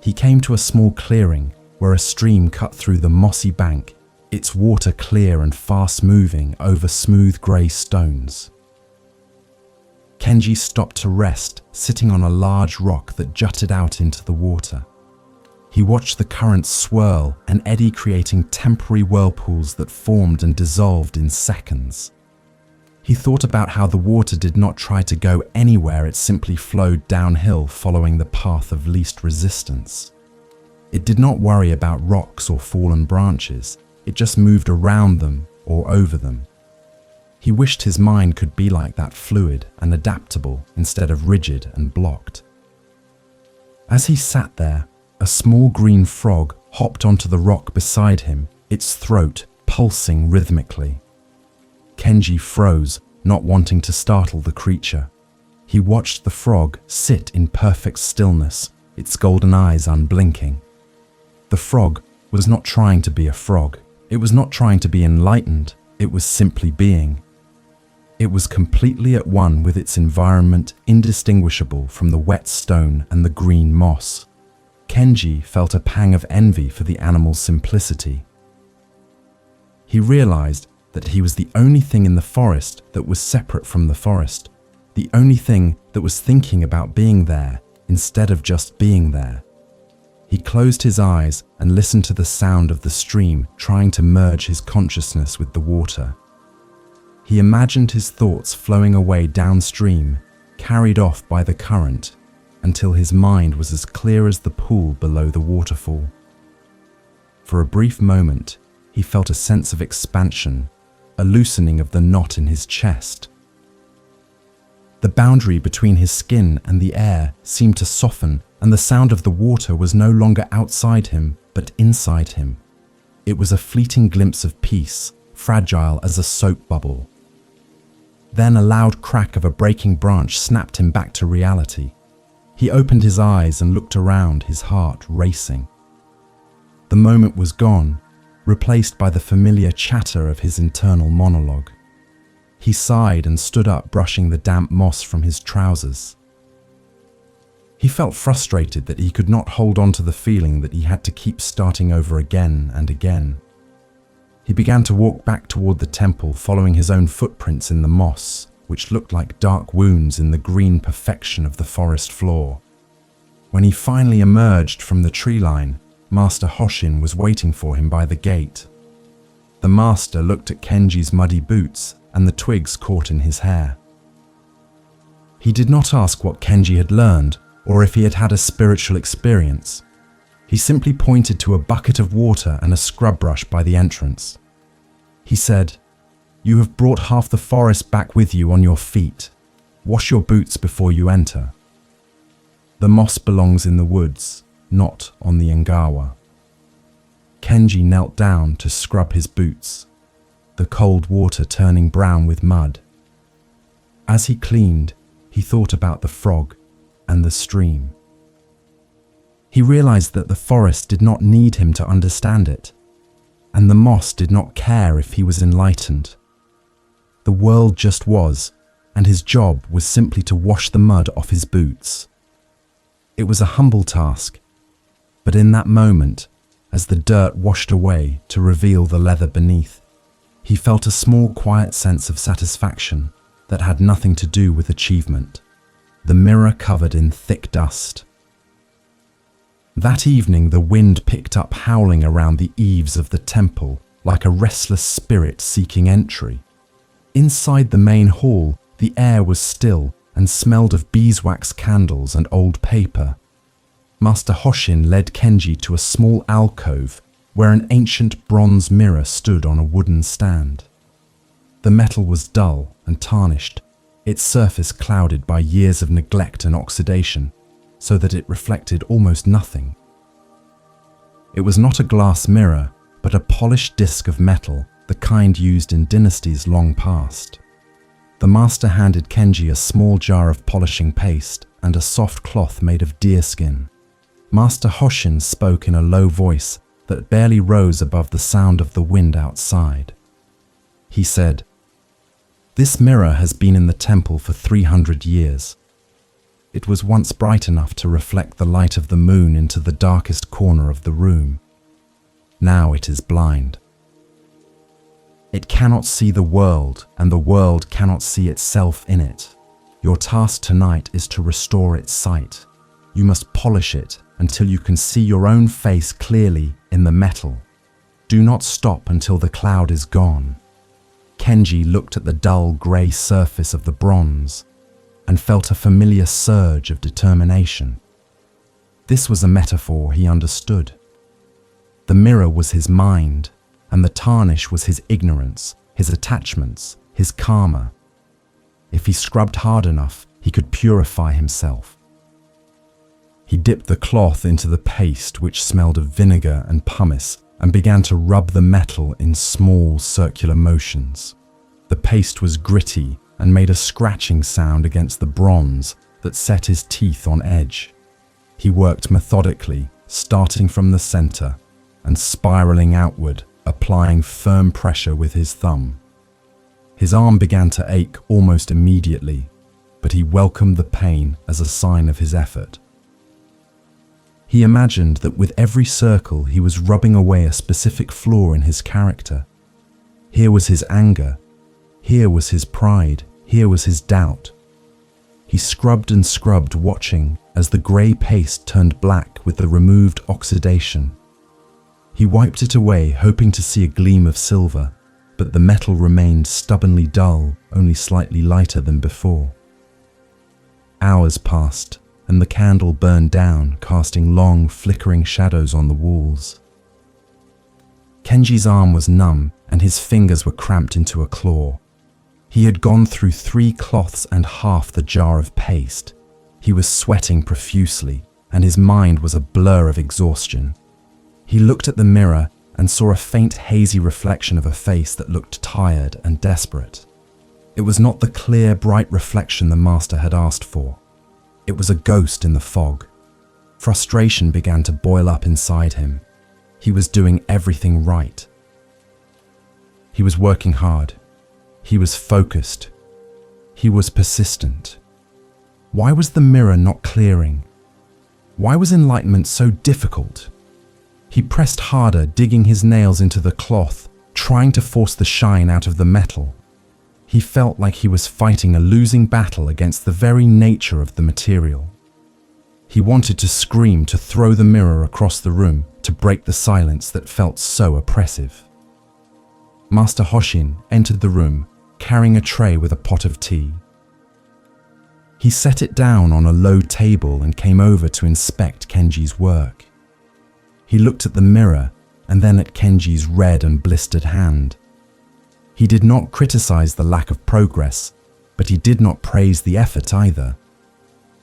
He came to a small clearing where a stream cut through the mossy bank, its water clear and fast-moving over smooth grey stones. Kenji stopped to rest, sitting on a large rock that jutted out into the water. He watched the currents swirl and eddy, creating temporary whirlpools that formed and dissolved in seconds. He thought about how the water did not try to go anywhere, it simply flowed downhill following the path of least resistance. It did not worry about rocks or fallen branches, it just moved around them or over them. He wished his mind could be like that, fluid and adaptable instead of rigid and blocked. As he sat there, a small green frog hopped onto the rock beside him, its throat pulsing rhythmically. Kenji froze, not wanting to startle the creature. He watched the frog sit in perfect stillness, its golden eyes unblinking. The frog was not trying to be a frog. It was not trying to be enlightened. It was simply being. It was completely at one with its environment, indistinguishable from the wet stone and the green moss. Kenji felt a pang of envy for the animal's simplicity. He realized that he was the only thing in the forest that was separate from the forest, the only thing that was thinking about being there instead of just being there. He closed his eyes and listened to the sound of the stream trying to merge his consciousness with the water. He imagined his thoughts flowing away downstream, carried off by the current, until his mind was as clear as the pool below the waterfall. For a brief moment, he felt a sense of expansion, a loosening of the knot in his chest. The boundary between his skin and the air seemed to soften, and the sound of the water was no longer outside him, but inside him. It was a fleeting glimpse of peace, fragile as a soap bubble. Then a loud crack of a breaking branch snapped him back to reality. He opened his eyes and looked around, his heart racing. The moment was gone, replaced by the familiar chatter of his internal monologue. He sighed and stood up, brushing the damp moss from his trousers. He felt frustrated that he could not hold on to the feeling that he had to keep starting over again and again. He began to walk back toward the temple, following his own footprints in the moss, which looked like dark wounds in the green perfection of the forest floor. When he finally emerged from the tree line, Master Hoshin was waiting for him by the gate. The master looked at Kenji's muddy boots and the twigs caught in his hair. He did not ask what Kenji had learned or if he had had a spiritual experience. He simply pointed to a bucket of water and a scrub brush by the entrance. He said, "You have brought half the forest back with you on your feet. Wash your boots before you enter. The moss belongs in the woods, not on the Engawa." Kenji knelt down to scrub his boots, the cold water turning brown with mud. As he cleaned, he thought about the frog and the stream. He realized that the forest did not need him to understand it, and the moss did not care if he was enlightened. The world just was, and his job was simply to wash the mud off his boots. It was a humble task, but in that moment, as the dirt washed away to reveal the leather beneath, he felt a small, quiet sense of satisfaction that had nothing to do with achievement. The mirror covered in thick dust. That evening, the wind picked up, howling around the eaves of the temple like a restless spirit seeking entry. Inside the main hall, the air was still and smelled of beeswax candles and old paper. Master Hoshin led Kenji to a small alcove where an ancient bronze mirror stood on a wooden stand. The metal was dull and tarnished, its surface clouded by years of neglect and oxidation, so that it reflected almost nothing. It was not a glass mirror, but a polished disc of metal, the kind used in dynasties long past. The master handed Kenji a small jar of polishing paste and a soft cloth made of deerskin. Master Hoshin spoke in a low voice that barely rose above the sound of the wind outside. He said, This mirror has been in the temple for 300 years. It was once bright enough to reflect the light of the moon into the darkest corner of the room. Now it is blind. It cannot see the world, and the world cannot see itself in it. Your task tonight is to restore its sight. You must polish it until you can see your own face clearly in the metal. Do not stop until the cloud is gone. Kenji looked at the dull grey surface of the bronze and felt a familiar surge of determination. This was a metaphor he understood. The mirror was his mind, and the tarnish was his ignorance, his attachments, his karma. If he scrubbed hard enough, he could purify himself. He dipped the cloth into the paste, which smelled of vinegar and pumice, and began to rub the metal in small circular motions. The paste was gritty and made a scratching sound against the bronze that set his teeth on edge. He worked methodically, starting from the center and spiraling outward, applying firm pressure with his thumb. His arm began to ache almost immediately, but he welcomed the pain as a sign of his effort. He imagined that with every circle he was rubbing away a specific flaw in his character. Here was his anger, here was his pride, here was his doubt. He scrubbed and scrubbed, watching as the grey paste turned black with the removed oxidation. He wiped it away, hoping to see a gleam of silver, but the metal remained stubbornly dull, only slightly lighter than before. Hours passed, and the candle burned down, casting long, flickering shadows on the walls. Kenji's arm was numb, and his fingers were cramped into a claw. He had gone through 3 cloths and half the jar of paste. He was sweating profusely, and his mind was a blur of exhaustion. He looked at the mirror and saw a faint, hazy reflection of a face that looked tired and desperate. It was not the clear, bright reflection the master had asked for. It was a ghost in the fog. Frustration began to boil up inside him. He was doing everything right. He was working hard. He was focused. He was persistent. Why was the mirror not clearing? Why was enlightenment so difficult? He pressed harder, digging his nails into the cloth, trying to force the shine out of the metal. He felt like he was fighting a losing battle against the very nature of the material. He wanted to scream, to throw the mirror across the room, to break the silence that felt so oppressive. Master Hoshin entered the room, carrying a tray with a pot of tea. He set it down on a low table and came over to inspect Kenji's work. He looked at the mirror and then at Kenji's red and blistered hand. He did not criticize the lack of progress, but he did not praise the effort either.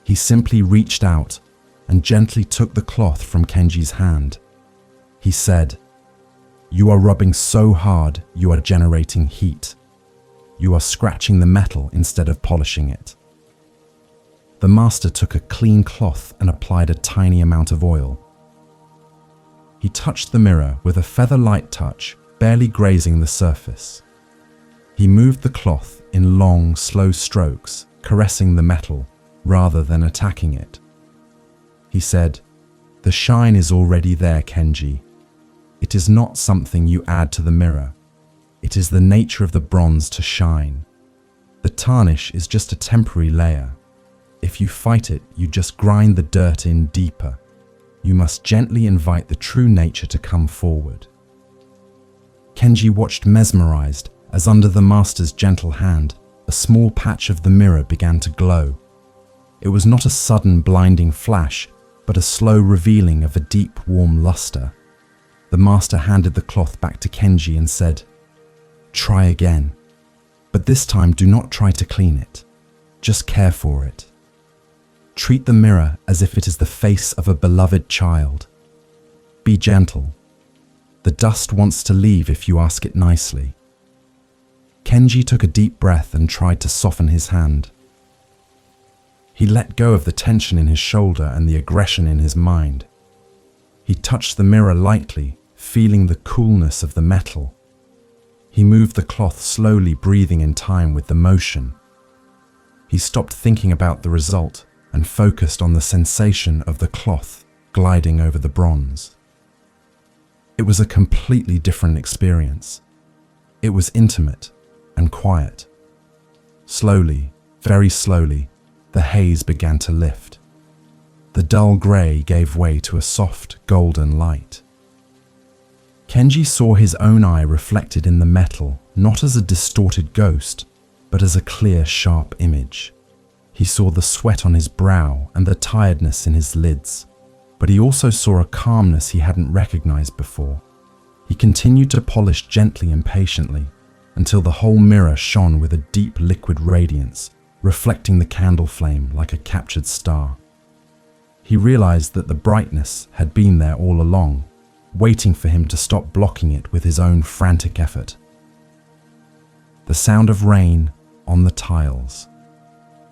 He simply reached out and gently took the cloth from Kenji's hand. He said, "You are rubbing so hard, you are generating heat. You are scratching the metal instead of polishing it." The master took a clean cloth and applied a tiny amount of oil. He touched the mirror with a feather-light touch, barely grazing the surface. He moved the cloth in long, slow strokes, caressing the metal rather than attacking it. He said, "The shine is already there, Kenji. It is not something you add to the mirror. It is the nature of the bronze to shine. The tarnish is just a temporary layer. If you fight it, you just grind the dirt in deeper. You must gently invite the true nature to come forward." Kenji watched mesmerized as under the master's gentle hand, a small patch of the mirror began to glow. It was not a sudden blinding flash, but a slow revealing of a deep, warm luster. The master handed the cloth back to Kenji and said, "Try again, but this time do not try to clean it. Just care for it. Treat the mirror as if it is the face of a beloved child. Be gentle. The dust wants to leave if you ask it nicely." Kenji took a deep breath and tried to soften his hand. He let go of the tension in his shoulder and the aggression in his mind. He touched the mirror lightly, feeling the coolness of the metal. He moved the cloth slowly, breathing in time with the motion. He stopped thinking about the result and focused on the sensation of the cloth gliding over the bronze. It was a completely different experience. It was intimate and quiet. Slowly, very slowly, the haze began to lift. The dull grey gave way to a soft, golden light. Kenji saw his own eye reflected in the metal, not as a distorted ghost, but as a clear, sharp image. He saw the sweat on his brow and the tiredness in his lids, but he also saw a calmness he hadn't recognized before. He continued to polish gently and patiently, until the whole mirror shone with a deep liquid radiance, reflecting the candle flame like a captured star. He realized that the brightness had been there all along, waiting for him to stop blocking it with his own frantic effort. The sound of rain on the tiles.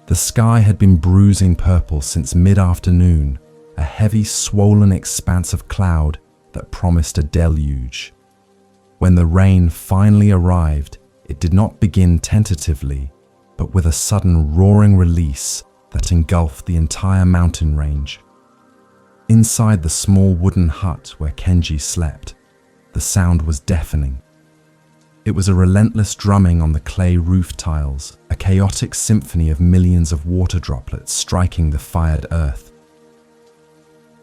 The sky had been bruising purple since mid-afternoon, a heavy, swollen expanse of cloud that promised a deluge. When the rain finally arrived, it did not begin tentatively, but with a sudden roaring release that engulfed the entire mountain range. Inside the small wooden hut where Kenji slept, the sound was deafening. It was a relentless drumming on the clay roof tiles, a chaotic symphony of millions of water droplets striking the fired earth.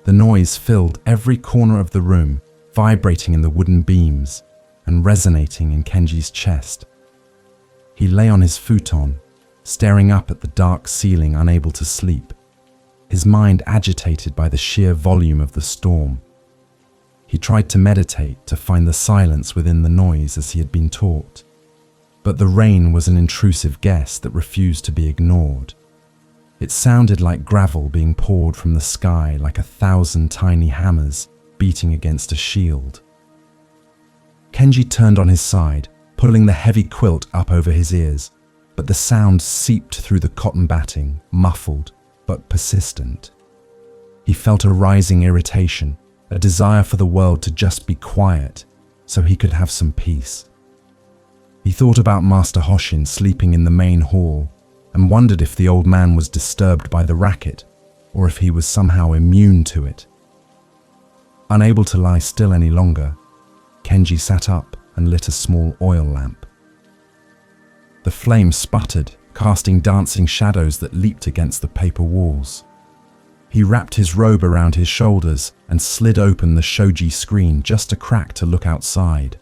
The noise filled every corner of the room, vibrating in the wooden beams and resonating in Kenji's chest. He lay on his futon, staring up at the dark ceiling, unable to sleep, his mind agitated by the sheer volume of the storm. He tried to meditate, to find the silence within the noise as he had been taught. But the rain was an intrusive guest that refused to be ignored. It sounded like gravel being poured from the sky, like 1,000 tiny hammers beating against a shield. Kenji turned on his side, pulling the heavy quilt up over his ears, but the sound seeped through the cotton batting, muffled but persistent. He felt a rising irritation, a desire for the world to just be quiet so he could have some peace. He thought about Master Hoshin sleeping in the main hall and wondered if the old man was disturbed by the racket or if he was somehow immune to it. Unable to lie still any longer, Kenji sat up and lit a small oil lamp. The flame sputtered, casting dancing shadows that leaped against the paper walls. He wrapped his robe around his shoulders and slid open the shoji screen just a crack to look outside.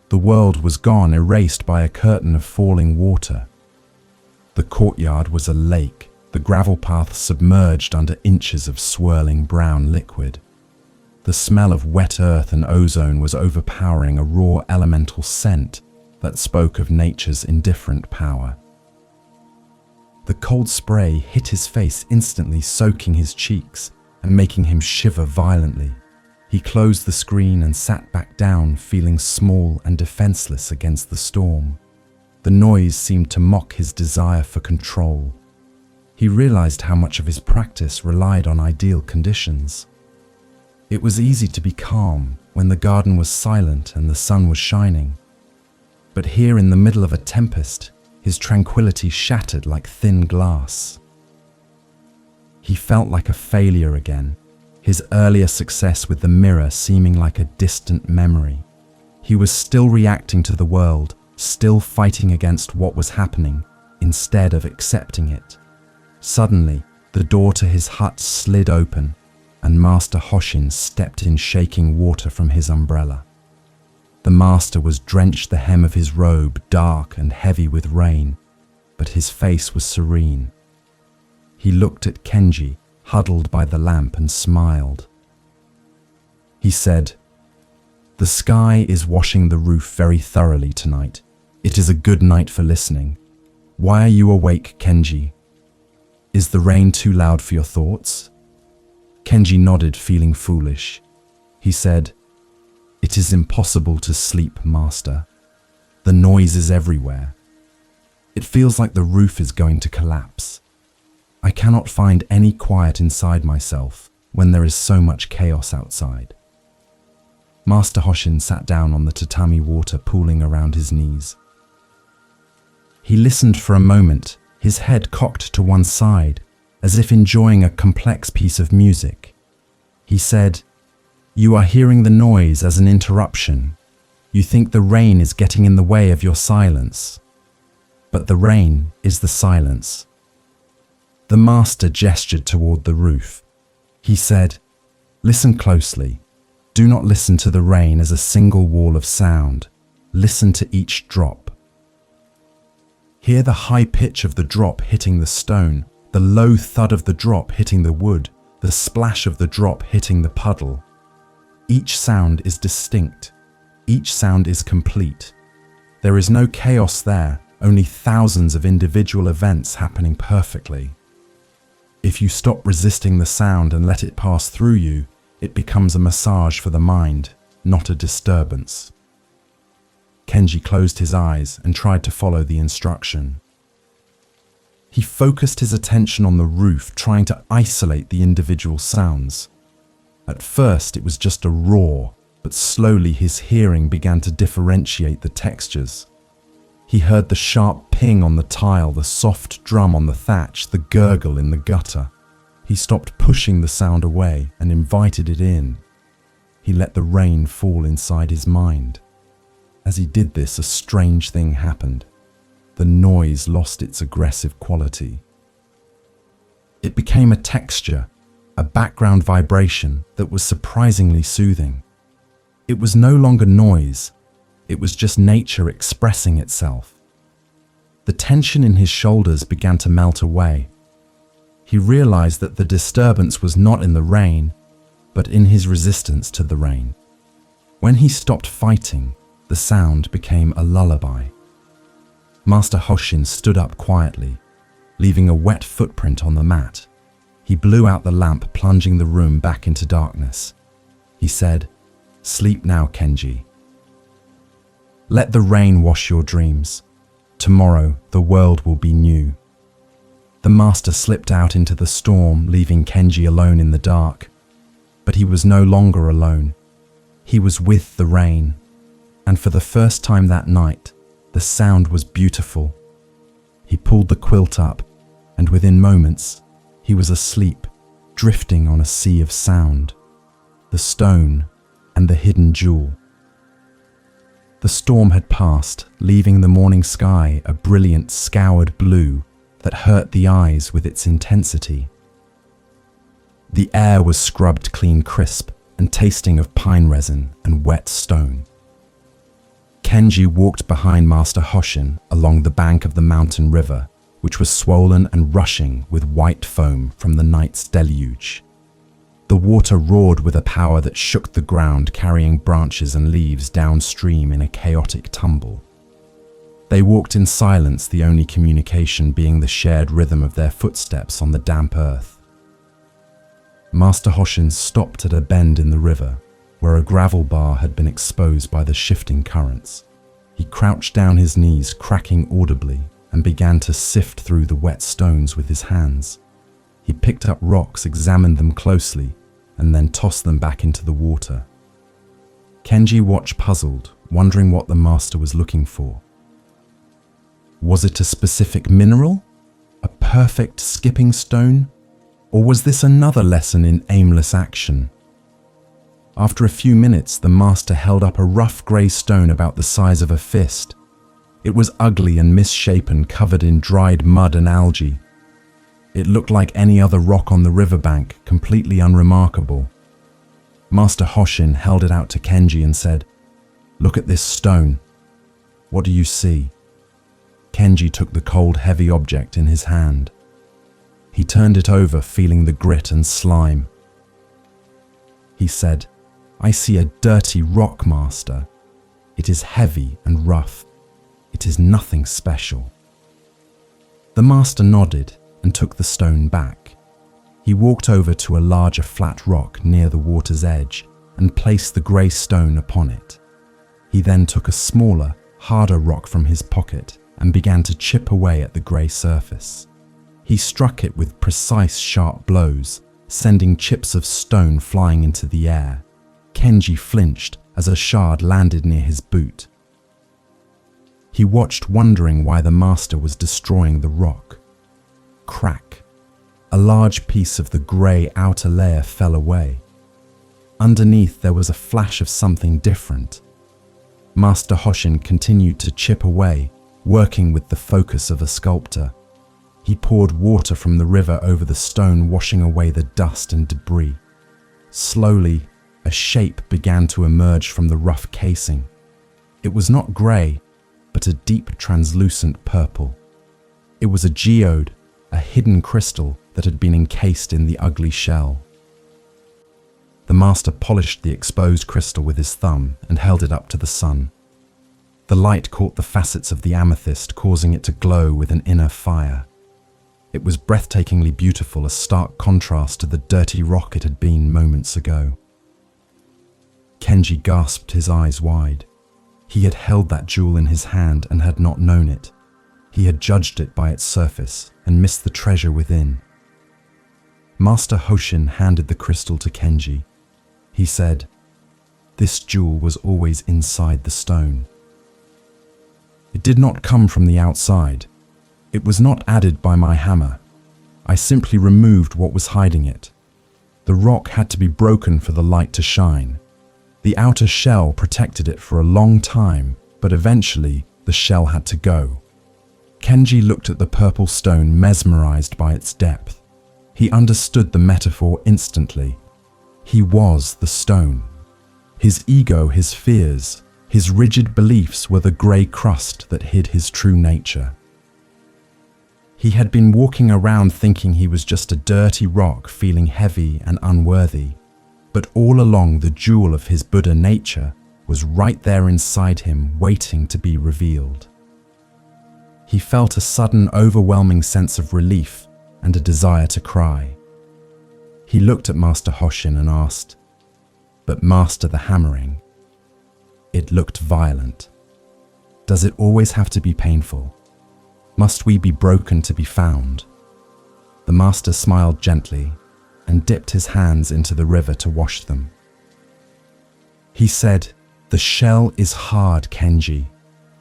The world was gone, erased by a curtain of falling water. The courtyard was a lake, the gravel path submerged under inches of swirling brown liquid. The smell of wet earth and ozone was overpowering, a raw elemental scent that spoke of nature's indifferent power. The cold spray hit his face instantly, soaking his cheeks and making him shiver violently. He closed the screen and sat back down, feeling small and defenseless against the storm. The noise seemed to mock his desire for control. He realized how much of his practice relied on ideal conditions. It was easy to be calm when the garden was silent and the sun was shining. But here in the middle of a tempest, his tranquility shattered like thin glass. He felt like a failure again, his earlier success with the mirror seeming like a distant memory. He was still reacting to the world, still fighting against what was happening, instead of accepting it. Suddenly, the door to his hut slid open, and Master Hoshin stepped in, shaking water from his umbrella. The master was drenched, the hem of his robe dark and heavy with rain, but his face was serene. He looked at Kenji, huddled by the lamp, and smiled. He said, "The sky is washing the roof very thoroughly tonight. It is a good night for listening. Why are you awake, Kenji? Is the rain too loud for your thoughts?" Kenji nodded, feeling foolish. He said, "It is impossible to sleep, Master. The noise is everywhere. It feels like the roof is going to collapse. I cannot find any quiet inside myself when there is so much chaos outside." Master Hoshin sat down on the tatami, water pooling around his knees. He listened for a moment, his head cocked to one side, as if enjoying a complex piece of music. He said, "You are hearing the noise as an interruption. You think the rain is getting in the way of your silence. But the rain is the silence." The master gestured toward the roof. He said, "Listen closely. Do not listen to the rain as a single wall of sound. Listen to each drop. Hear the high pitch of the drop hitting the stone, the low thud of the drop hitting the wood, the splash of the drop hitting the puddle. Each sound is distinct. Each sound is complete. There is no chaos there, only thousands of individual events happening perfectly. If you stop resisting the sound and let it pass through you, it becomes a massage for the mind, not a disturbance." Kenji closed his eyes and tried to follow the instruction. He focused his attention on the roof, trying to isolate the individual sounds. At first it was just a roar, but slowly his hearing began to differentiate the textures. He heard the sharp ping on the tile, the soft drum on the thatch, the gurgle in the gutter. He stopped pushing the sound away and invited it in. He let the rain fall inside his mind. As he did this, a strange thing happened. The noise lost its aggressive quality. It became a texture, a background vibration that was surprisingly soothing. It was no longer noise, it was just nature expressing itself. The tension in his shoulders began to melt away. He realized that the disturbance was not in the rain, but in his resistance to the rain. When he stopped fighting, the sound became a lullaby. Master Hoshin stood up quietly, leaving a wet footprint on the mat. He blew out the lamp, plunging the room back into darkness. He said, "Sleep now, Kenji. Let the rain wash your dreams. Tomorrow, the world will be new." The master slipped out into the storm, leaving Kenji alone in the dark. But he was no longer alone. He was with the rain. And for the first time that night, the sound was beautiful. He pulled the quilt up, and within moments, he was asleep, drifting on a sea of sound. The stone and the hidden jewel. The storm had passed, leaving the morning sky a brilliant, scoured blue that hurt the eyes with its intensity. The air was scrubbed clean crisp and tasting of pine resin and wet stone. Kenji walked behind Master Hoshin along the bank of the mountain river, which was swollen and rushing with white foam from the night's deluge. The water roared with a power that shook the ground, carrying branches and leaves downstream in a chaotic tumble. They walked in silence, the only communication being the shared rhythm of their footsteps on the damp earth. Master Hoshin stopped at a bend in the river, where a gravel bar had been exposed by the shifting currents. He crouched down his knees, cracking audibly, and began to sift through the wet stones with his hands. He picked up rocks, examined them closely, and then tossed them back into the water. Kenji watched puzzled, wondering what the master was looking for. Was it a specific mineral? A perfect skipping stone? Or was this another lesson in aimless action? After a few minutes, the master held up a rough grey stone about the size of a fist. It was ugly and misshapen, covered in dried mud and algae. It looked like any other rock on the riverbank, completely unremarkable. Master Hoshin held it out to Kenji and said, "Look at this stone. What do you see?" Kenji took the cold, heavy object in his hand. He turned it over, feeling the grit and slime. He said, "I see a dirty rock, master. It is heavy and rough. It is nothing special." The master nodded and took the stone back. He walked over to a larger flat rock near the water's edge and placed the grey stone upon it. He then took a smaller, harder rock from his pocket and began to chip away at the grey surface. He struck it with precise, sharp blows, sending chips of stone flying into the air. Kenji flinched as a shard landed near his boot. He watched, wondering why the master was destroying the rock. Crack. A large piece of the grey outer layer fell away. Underneath there was a flash of something different. Master Hoshin continued to chip away, working with the focus of a sculptor. He poured water from the river over the stone, washing away the dust and debris. Slowly, a shape began to emerge from the rough casing. It was not grey, but a deep translucent purple. It was a geode, a hidden crystal that had been encased in the ugly shell. The master polished the exposed crystal with his thumb and held it up to the sun. The light caught the facets of the amethyst, causing it to glow with an inner fire. It was breathtakingly beautiful, a stark contrast to the dirty rock it had been moments ago. Kenji gasped, his eyes wide. He had held that jewel in his hand and had not known it. He had judged it by its surface and missed the treasure within. Master Hoshin handed the crystal to Kenji. He said, "This jewel was always inside the stone. It did not come from the outside. It was not added by my hammer. I simply removed what was hiding it. The rock had to be broken for the light to shine. The outer shell protected it for a long time, but eventually the shell had to go." Kenji looked at the purple stone, mesmerized by its depth. He understood the metaphor instantly. He was the stone. His ego, his fears, his rigid beliefs were the grey crust that hid his true nature. He had been walking around thinking he was just a dirty rock, feeling heavy and unworthy. But all along, the jewel of his Buddha nature was right there inside him, waiting to be revealed. He felt a sudden, overwhelming sense of relief and a desire to cry. He looked at Master Hoshin and asked, "But Master, the hammering, it looked violent. Does it always have to be painful? Must we be broken to be found?" The master smiled gently and dipped his hands into the river to wash them. He said, "The shell is hard, Kenji.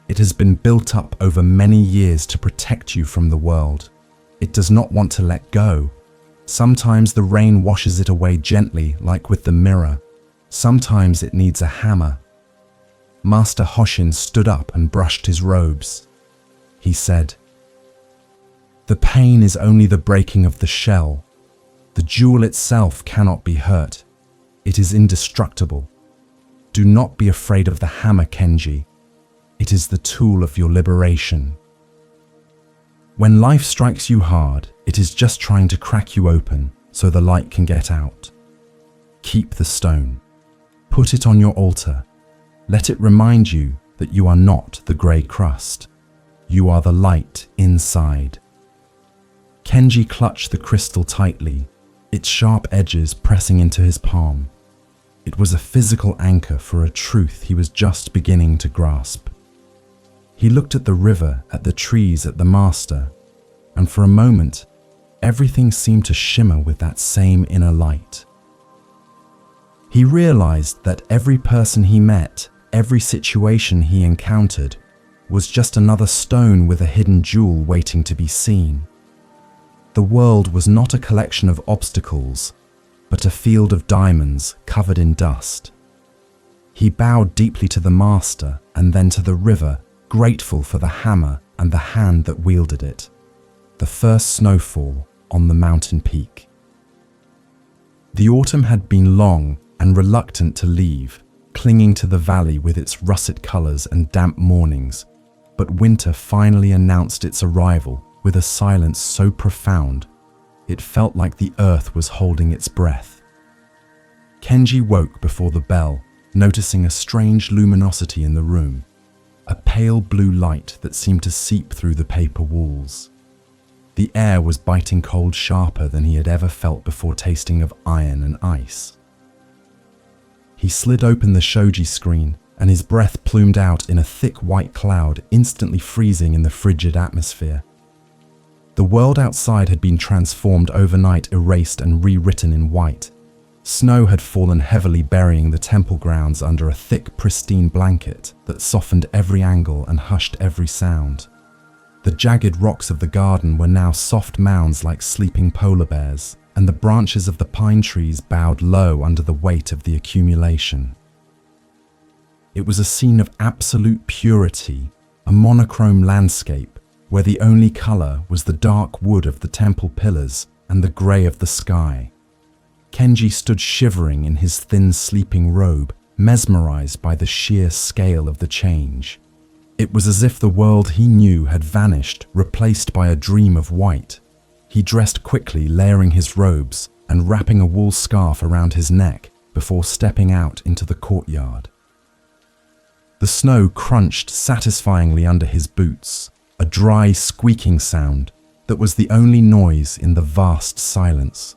It has been built up over many years to protect you from the world. It does not want to let go. Sometimes the rain washes it away gently, like with the mirror. Sometimes it needs a hammer." Master Hoshin stood up and brushed his robes. He said, "The pain is only the breaking of the shell. The jewel itself cannot be hurt. It is indestructible. Do not be afraid of the hammer, Kenji. It is the tool of your liberation. When life strikes you hard, it is just trying to crack you open so the light can get out. Keep the stone. Put it on your altar. Let it remind you that you are not the grey crust. You are the light inside." Kenji clutched the crystal tightly, its sharp edges pressing into his palm. It was a physical anchor for a truth he was just beginning to grasp. He looked at the river, at the trees, at the master, and for a moment, everything seemed to shimmer with that same inner light. He realized that every person he met, every situation he encountered, was just another stone with a hidden jewel waiting to be seen. The world was not a collection of obstacles, but a field of diamonds covered in dust. He bowed deeply to the master and then to the river, grateful for the hammer and the hand that wielded it. The first snowfall on the mountain peak. The autumn had been long and reluctant to leave, clinging to the valley with its russet colors and damp mornings, but winter finally announced its arrival with a silence so profound it felt like the earth was holding its breath. Kenji woke before the bell, noticing a strange luminosity in the room, a pale blue light that seemed to seep through the paper walls. The air was biting cold, sharper than he had ever felt before tasting of iron and ice. He slid open the shoji screen, and his breath plumed out in a thick white cloud, instantly freezing in the frigid atmosphere. The world outside had been transformed overnight, erased and rewritten in white. Snow had fallen heavily, burying the temple grounds under a thick, pristine blanket that softened every angle and hushed every sound. The jagged rocks of the garden were now soft mounds like sleeping polar bears, and the branches of the pine trees bowed low under the weight of the accumulation. It was a scene of absolute purity, a monochrome landscape where the only color was the dark wood of the temple pillars and the gray of the sky. Kenji stood shivering in his thin sleeping robe, mesmerized by the sheer scale of the change. It was as if the world he knew had vanished, replaced by a dream of white. He dressed quickly, layering his robes and wrapping a wool scarf around his neck before stepping out into the courtyard. The snow crunched satisfyingly under his boots, a dry, squeaking sound that was the only noise in the vast silence.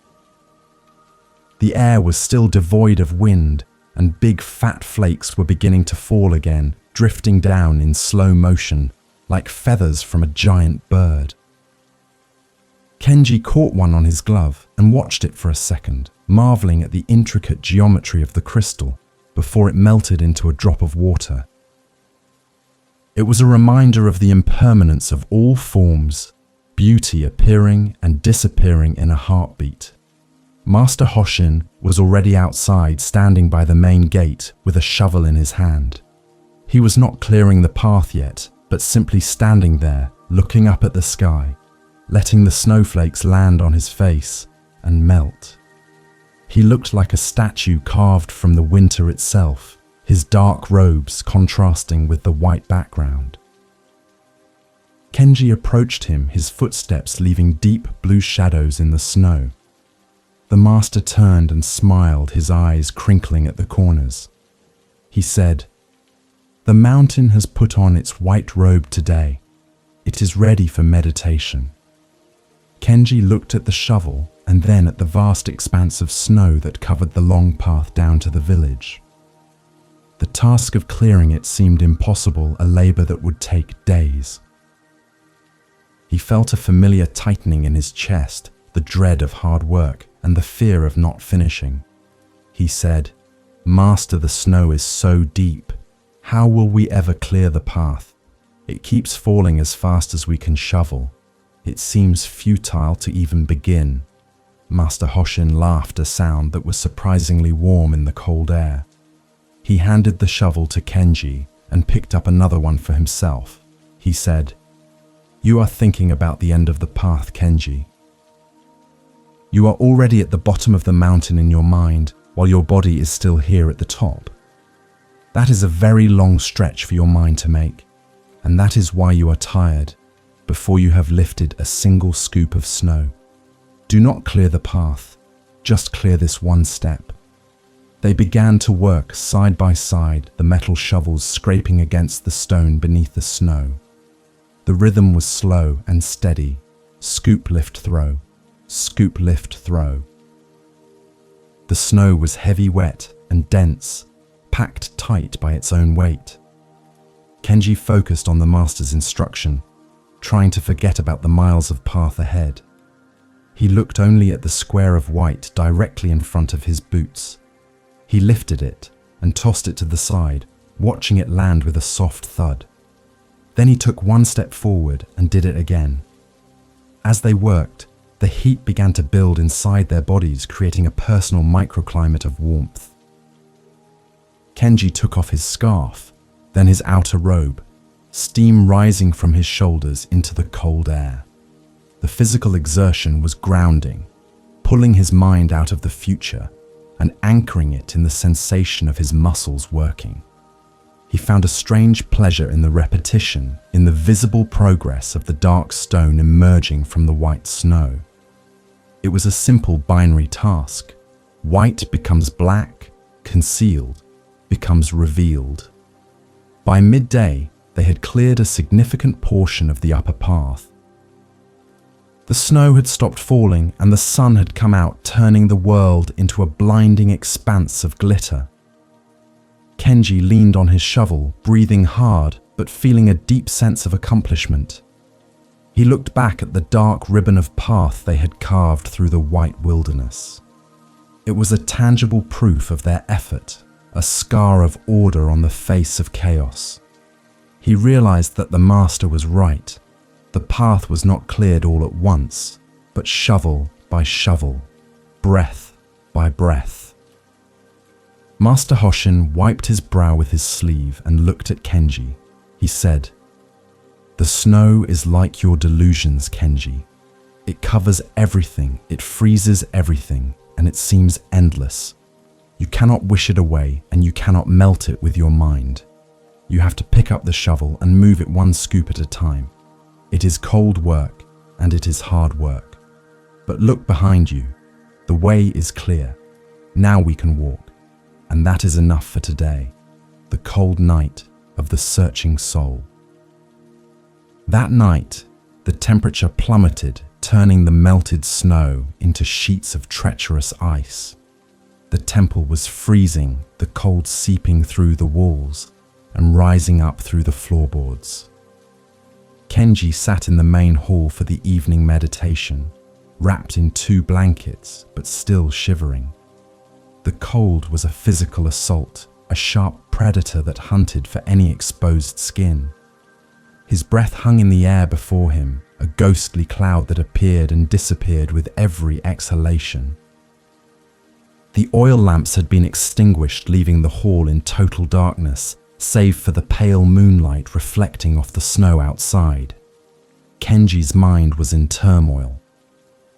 The air was still devoid of wind, and big fat flakes were beginning to fall again, drifting down in slow motion, like feathers from a giant bird. Kenji caught one on his glove and watched it for a second, marveling at the intricate geometry of the crystal before it melted into a drop of water. It was a reminder of the impermanence of all forms, beauty appearing and disappearing in a heartbeat. Master Hoshin was already outside, standing by the main gate with a shovel in his hand. He was not clearing the path yet, but simply standing there, looking up at the sky, letting the snowflakes land on his face and melt. He looked like a statue carved from the winter itself, his dark robes contrasting with the white background. Kenji approached him, his footsteps leaving deep blue shadows in the snow. The master turned and smiled, his eyes crinkling at the corners. He said, "The mountain has put on its white robe today. It is ready for meditation." Kenji looked at the shovel and then at the vast expanse of snow that covered the long path down to the village. The task of clearing it seemed impossible, a labor that would take days. He felt a familiar tightening in his chest, the dread of hard work and the fear of not finishing. He said, "Master, the snow is so deep. How will we ever clear the path? It keeps falling as fast as we can shovel. It seems futile to even begin." Master Hoshin laughed, a sound that was surprisingly warm in the cold air. He handed the shovel to Kenji and picked up another one for himself. He said, "You are thinking about the end of the path, Kenji. You are already at the bottom of the mountain in your mind, while your body is still here at the top. That is a very long stretch for your mind to make, and that is why you are tired before you have lifted a single scoop of snow. Do not clear the path, just clear this one step." They began to work side by side, the metal shovels scraping against the stone beneath the snow. The rhythm was slow and steady, scoop, lift, throw, scoop, lift, throw. The snow was heavy, wet, and dense, packed tight by its own weight. Kenji focused on the master's instruction, trying to forget about the miles of path ahead. He looked only at the square of white directly in front of his boots. He lifted it and tossed it to the side, watching it land with a soft thud. Then he took one step forward and did it again. As they worked, the heat began to build inside their bodies, creating a personal microclimate of warmth. Kenji took off his scarf, then his outer robe, steam rising from his shoulders into the cold air. The physical exertion was grounding, pulling his mind out of the future and anchoring it in the sensation of his muscles working. He found a strange pleasure in the repetition, in the visible progress of the dark stone emerging from the white snow. It was a simple binary task. White becomes black, concealed, becomes revealed. By midday, they had cleared a significant portion of the upper path. The snow had stopped falling and the sun had come out, turning the world into a blinding expanse of glitter. Kenji leaned on his shovel, breathing hard but feeling a deep sense of accomplishment. He looked back at the dark ribbon of path they had carved through the white wilderness. It was a tangible proof of their effort, a scar of order on the face of chaos. He realized that the master was right. The path was not cleared all at once, but shovel by shovel, breath by breath. Master Hoshin wiped his brow with his sleeve and looked at Kenji. He said, "The snow is like your delusions, Kenji. It covers everything, it freezes everything, and it seems endless. You cannot wish it away, and you cannot melt it with your mind. You have to pick up the shovel and move it one scoop at a time. It is cold work, and it is hard work. But look behind you. The way is clear. Now we can walk. And that is enough for today. The cold night of the searching soul." That night, the temperature plummeted, turning the melted snow into sheets of treacherous ice. The temple was freezing, the cold seeping through the walls and rising up through the floorboards. Kenji sat in the main hall for the evening meditation, wrapped in 2 blankets, but still shivering. The cold was a physical assault, a sharp predator that hunted for any exposed skin. His breath hung in the air before him, a ghostly cloud that appeared and disappeared with every exhalation. The oil lamps had been extinguished, leaving the hall in total darkness, save for the pale moonlight reflecting off the snow outside. Kenji's mind was in turmoil.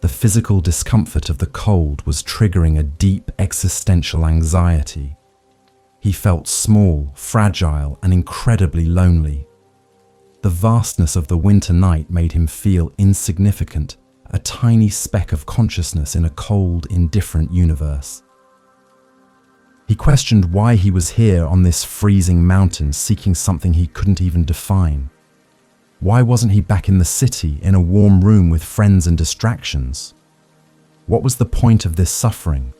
The physical discomfort of the cold was triggering a deep existential anxiety. He felt small, fragile, and incredibly lonely. The vastness of the winter night made him feel insignificant, a tiny speck of consciousness in a cold, indifferent universe. He questioned why he was here on this freezing mountain, seeking something he couldn't even define. Why wasn't he back in the city, in a warm room with friends and distractions? What was the point of this suffering?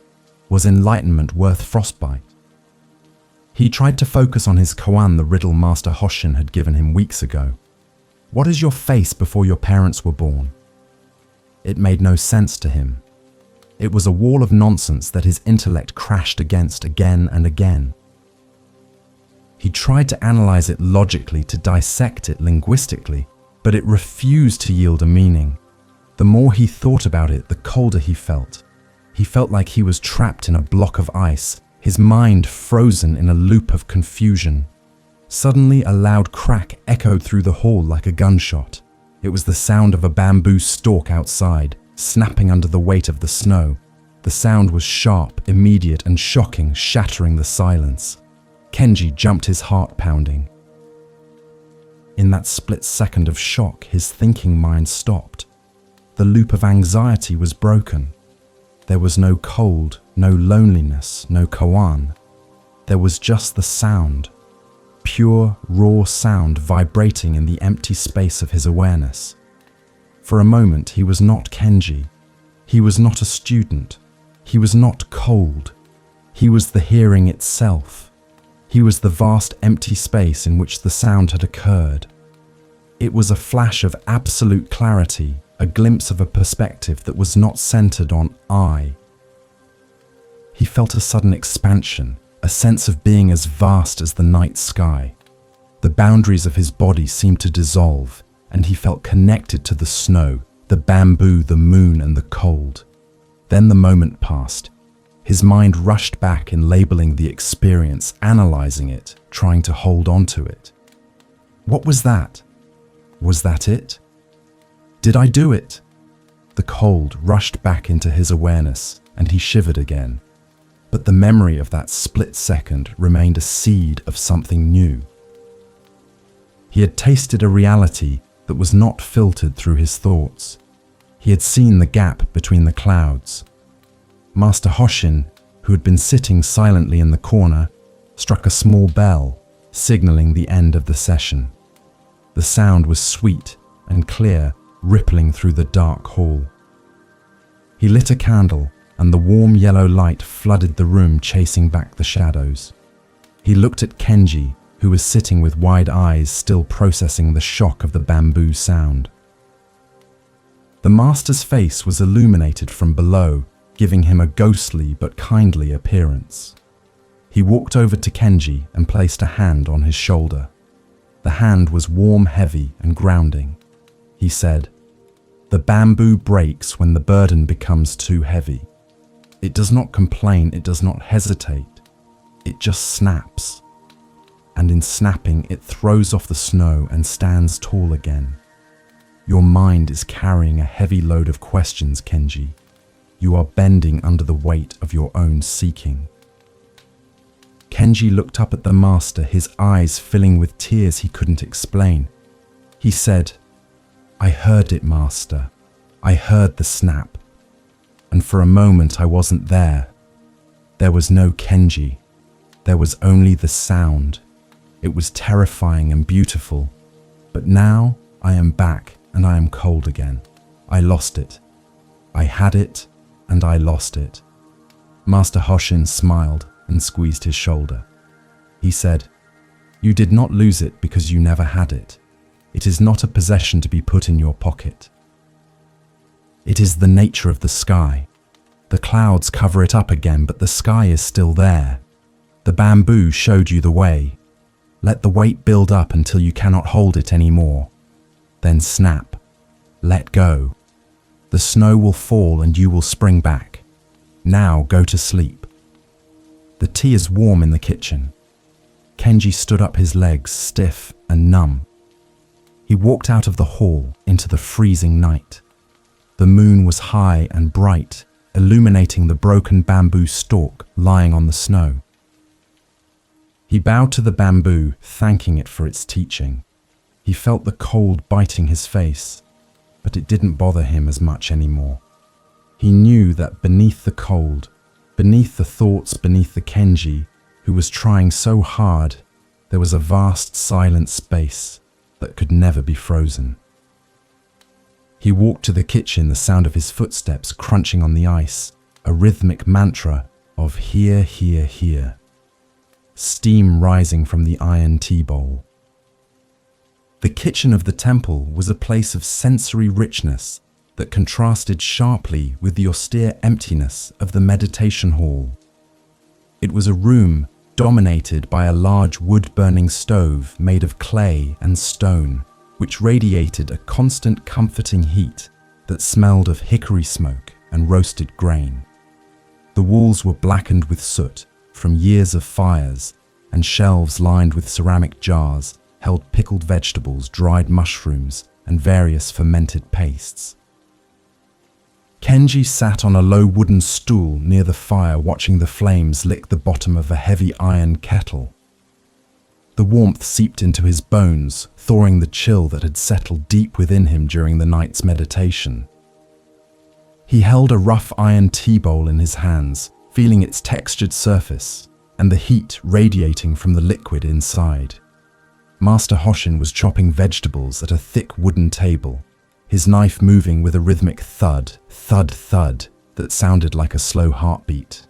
Was enlightenment worth frostbite? He tried to focus on his koan, the riddle Master Hoshin had given him weeks ago. What is your face before your parents were born? It made no sense to him. It was a wall of nonsense that his intellect crashed against again and again. He tried to analyze it logically, to dissect it linguistically, but it refused to yield a meaning. The more he thought about it, the colder he felt. He felt like he was trapped in a block of ice, his mind frozen in a loop of confusion. Suddenly, a loud crack echoed through the hall like a gunshot. It was the sound of a bamboo stalk outside, snapping under the weight of the snow. The sound was sharp, immediate, and shocking, shattering the silence. Kenji jumped, his heart pounding. In that split second of shock, his thinking mind stopped. The loop of anxiety was broken. There was no cold, no loneliness, no koan. There was just the sound. Pure, raw sound vibrating in the empty space of his awareness. For a moment, he was not Kenji. He was not a student. He was not cold. He was the hearing itself. He was the vast empty space in which the sound had occurred. It was a flash of absolute clarity, a glimpse of a perspective that was not centered on I. He felt a sudden expansion, a sense of being as vast as the night sky. The boundaries of his body seemed to dissolve, and he felt connected to the snow, the bamboo, the moon, and the cold. Then the moment passed. His mind rushed back in labeling the experience, analyzing it, trying to hold on to it. What was that? Was that it? Did I do it? The cold rushed back into his awareness, and he shivered again. But the memory of that split second remained a seed of something new. He had tasted a reality that was not filtered through his thoughts. He had seen the gap between the clouds. Master Hoshin, who had been sitting silently in the corner, struck a small bell, signaling the end of the session. The sound was sweet and clear, rippling through the dark hall. He lit a candle, and the warm yellow light flooded the room, chasing back the shadows. He looked at Kenji, who was sitting with wide eyes, still processing the shock of the bamboo sound. The master's face was illuminated from below, giving him a ghostly but kindly appearance. He walked over to Kenji and placed a hand on his shoulder. The hand was warm, heavy, and grounding. He said, "The bamboo breaks when the burden becomes too heavy. It does not complain, it does not hesitate. It just snaps. And in snapping, it throws off the snow and stands tall again. Your mind is carrying a heavy load of questions, Kenji. You are bending under the weight of your own seeking." Kenji looked up at the master, his eyes filling with tears he couldn't explain. He said, "I heard it, master. I heard the snap. And for a moment I wasn't there. There was no Kenji. There was only the sound. It was terrifying and beautiful. But now I am back and I am cold again. I lost it. I had it and I lost it." Master Hoshin smiled and squeezed his shoulder. He said, "You did not lose it because you never had it. It is not a possession to be put in your pocket. It is the nature of the sky. The clouds cover it up again, but the sky is still there. The bamboo showed you the way. Let the weight build up until you cannot hold it anymore. Then snap. Let go. The snow will fall and you will spring back. Now go to sleep." The tea is warm in the kitchen. Kenji stood up, his legs stiff and numb. He walked out of the hall into the freezing night. The moon was high and bright, illuminating the broken bamboo stalk lying on the snow. He bowed to the bamboo, thanking it for its teaching. He felt the cold biting his face, but it didn't bother him as much anymore. He knew that beneath the cold, beneath the thoughts, beneath the Kenji, who was trying so hard, there was a vast silent space that could never be frozen. He walked to the kitchen, the sound of his footsteps crunching on the ice, a rhythmic mantra of "here, here, here." Steam rising from the iron tea bowl. The kitchen of the temple was a place of sensory richness that contrasted sharply with the austere emptiness of the meditation hall. It was a room dominated by a large wood-burning stove made of clay and stone, which radiated a constant comforting heat that smelled of hickory smoke and roasted grain. The walls were blackened with soot from years of fires, and shelves lined with ceramic jars held pickled vegetables, dried mushrooms, and various fermented pastes. Kenji sat on a low wooden stool near the fire, watching the flames lick the bottom of a heavy iron kettle. The warmth seeped into his bones, thawing the chill that had settled deep within him during the night's meditation. He held a rough iron tea bowl in his hands, feeling its textured surface and the heat radiating from the liquid inside. Master Hoshin was chopping vegetables at a thick wooden table, his knife moving with a rhythmic thud, thud, thud that sounded like a slow heartbeat.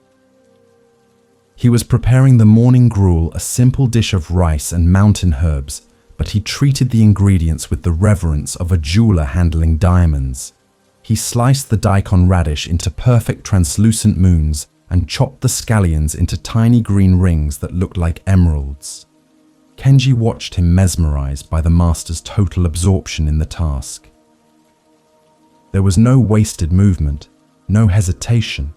He was preparing the morning gruel, a simple dish of rice and mountain herbs, but he treated the ingredients with the reverence of a jeweler handling diamonds. He sliced the daikon radish into perfect translucent moons and chopped the scallions into tiny green rings that looked like emeralds. Kenji watched him, mesmerized by the master's total absorption in the task. There was no wasted movement, no hesitation,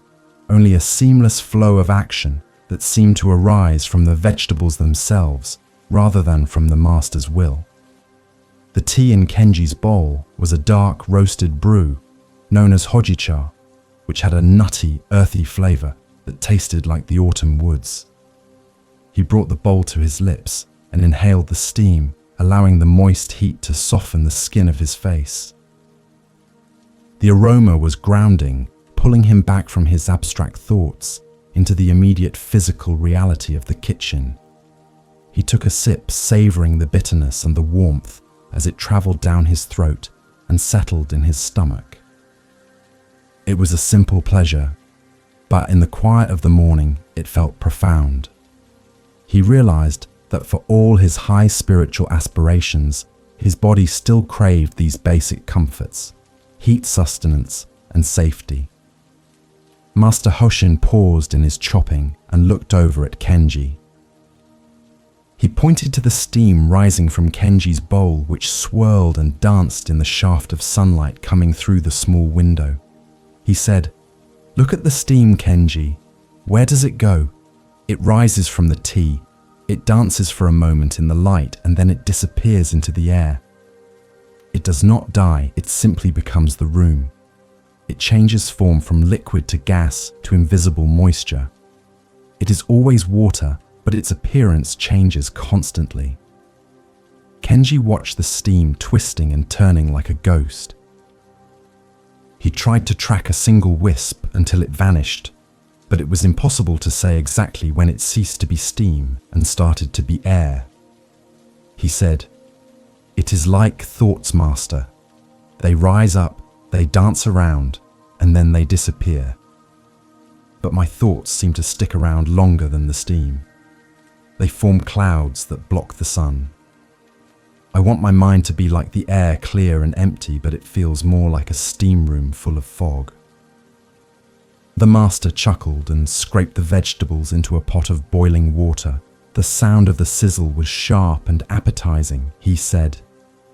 only a seamless flow of action that seemed to arise from the vegetables themselves rather than from the master's will. The tea in Kenji's bowl was a dark roasted brew known as hojicha, which had a nutty, earthy flavor that tasted like the autumn woods. He brought the bowl to his lips and inhaled the steam, allowing the moist heat to soften the skin of his face. The aroma was grounding, pulling him back from his abstract thoughts into the immediate physical reality of the kitchen. He took a sip, savoring the bitterness and the warmth as it traveled down his throat and settled in his stomach. It was a simple pleasure, but in the quiet of the morning, it felt profound. He realized that for all his high spiritual aspirations, his body still craved these basic comforts: heat, sustenance, and safety. Master Hoshin paused in his chopping and looked over at Kenji. He pointed to the steam rising from Kenji's bowl, which swirled and danced in the shaft of sunlight coming through the small window. He said, "Look at the steam, Kenji. Where does it go? It rises from the tea. It dances for a moment in the light and then it disappears into the air. It does not die, it simply becomes the room. It changes form from liquid to gas to invisible moisture. It is always water, but its appearance changes constantly." Kenji watched the steam twisting and turning like a ghost. He tried to track a single wisp until it vanished, but it was impossible to say exactly when it ceased to be steam and started to be air. He said, "It is like thoughts, Master. They rise up, they dance around, and then they disappear. But my thoughts seem to stick around longer than the steam. They form clouds that block the sun. I want my mind to be like the air, clear and empty, but it feels more like a steam room full of fog." The master chuckled and scraped the vegetables into a pot of boiling water. The sound of the sizzle was sharp and appetizing. He said,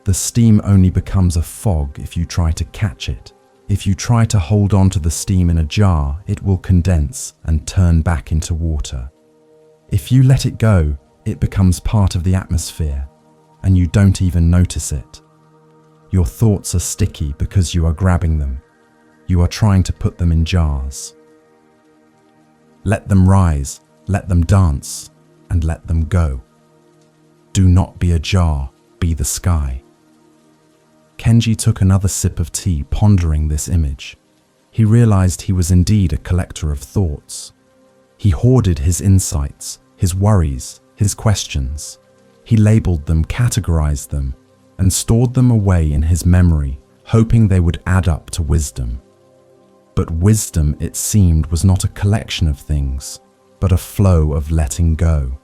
"The steam only becomes a fog if you try to catch it. If you try to hold on to the steam in a jar, it will condense and turn back into water. If you let it go, it becomes part of the atmosphere, and you don't even notice it. Your thoughts are sticky because you are grabbing them. You are trying to put them in jars. Let them rise, let them dance, and let them go. Do not be a jar, be the sky." Kenji took another sip of tea, pondering this image. He realized he was indeed a collector of thoughts. He hoarded his insights, his worries, his questions. He labeled them, categorized them, and stored them away in his memory, hoping they would add up to wisdom. But wisdom, it seemed, was not a collection of things, but a flow of letting go.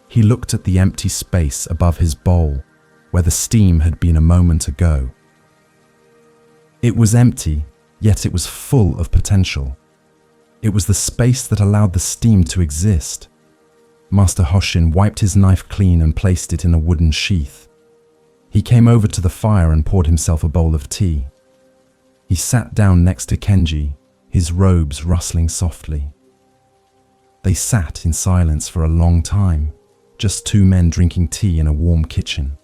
He looked at the empty space above his bowl, where the steam had been a moment ago. It was empty, yet it was full of potential. It was the space that allowed the steam to exist. Master Hoshin wiped his knife clean and placed it in a wooden sheath. He came over to the fire and poured himself a bowl of tea. He sat down next to Kenji, his robes rustling softly. They sat in silence for a long time, just two men drinking tea in a warm kitchen,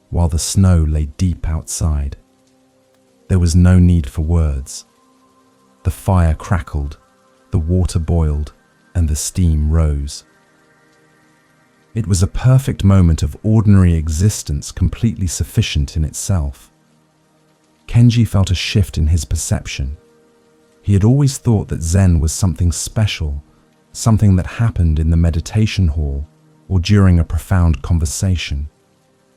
while the snow lay deep outside. There was no need for words. The fire crackled, the water boiled, and the steam rose. It was a perfect moment of ordinary existence, completely sufficient in itself. Kenji felt a shift in his perception. He had always thought that Zen was something special, something that happened in the meditation hall or during a profound conversation.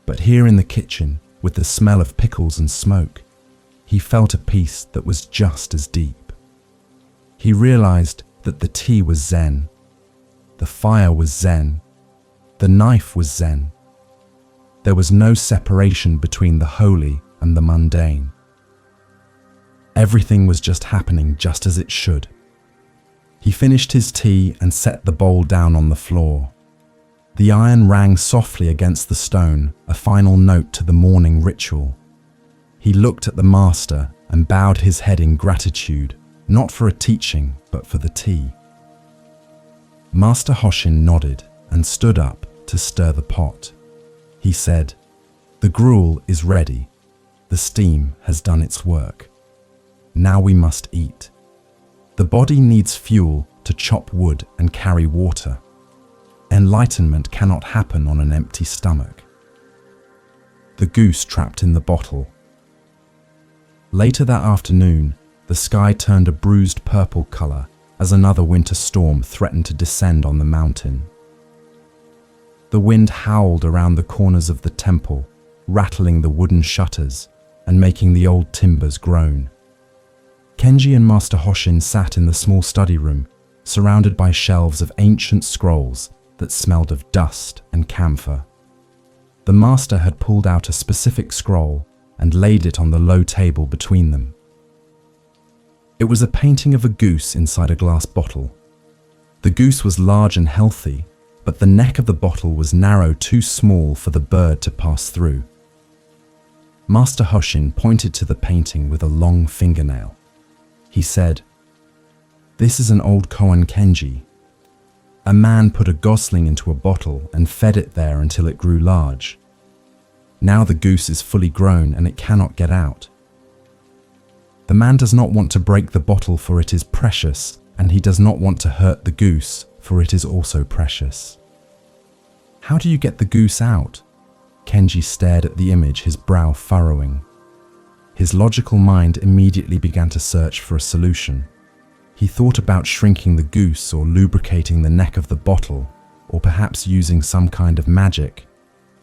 But here in the kitchen, with the smell of pickles and smoke, he felt a peace that was just as deep. He realized that the tea was Zen, the fire was Zen, the knife was Zen. There was no separation between the holy and the mundane. Everything was just happening just as it should. He finished his tea and set the bowl down on the floor. The iron rang softly against the stone, a final note to the morning ritual. He looked at the master and bowed his head in gratitude, not for a teaching, but for the tea. Master Hoshin nodded and stood up to stir the pot. He said, "The gruel is ready. The steam has done its work. Now we must eat. The body needs fuel to chop wood and carry water. Enlightenment cannot happen on an empty stomach." The goose trapped in the bottle. Later that afternoon, the sky turned a bruised purple color as another winter storm threatened to descend on the mountain. The wind howled around the corners of the temple, rattling the wooden shutters and making the old timbers groan. Kenji and Master Hoshin sat in the small study room, surrounded by shelves of ancient scrolls that smelled of dust and camphor. The master had pulled out a specific scroll and laid it on the low table between them. It was a painting of a goose inside a glass bottle. The goose was large and healthy, but the neck of the bottle was narrow, too small for the bird to pass through. Master Hoshin pointed to the painting with a long fingernail. He said, "This is an old koan kenji. A man put a gosling into a bottle and fed it there until it grew large. Now the goose is fully grown and it cannot get out. The man does not want to break the bottle, for it is precious, and he does not want to hurt the goose, for it is also precious." "How do you get the goose out?" Kenji stared at the image, his brow furrowing. His logical mind immediately began to search for a solution. He thought about shrinking the goose or lubricating the neck of the bottle, or perhaps using some kind of magic,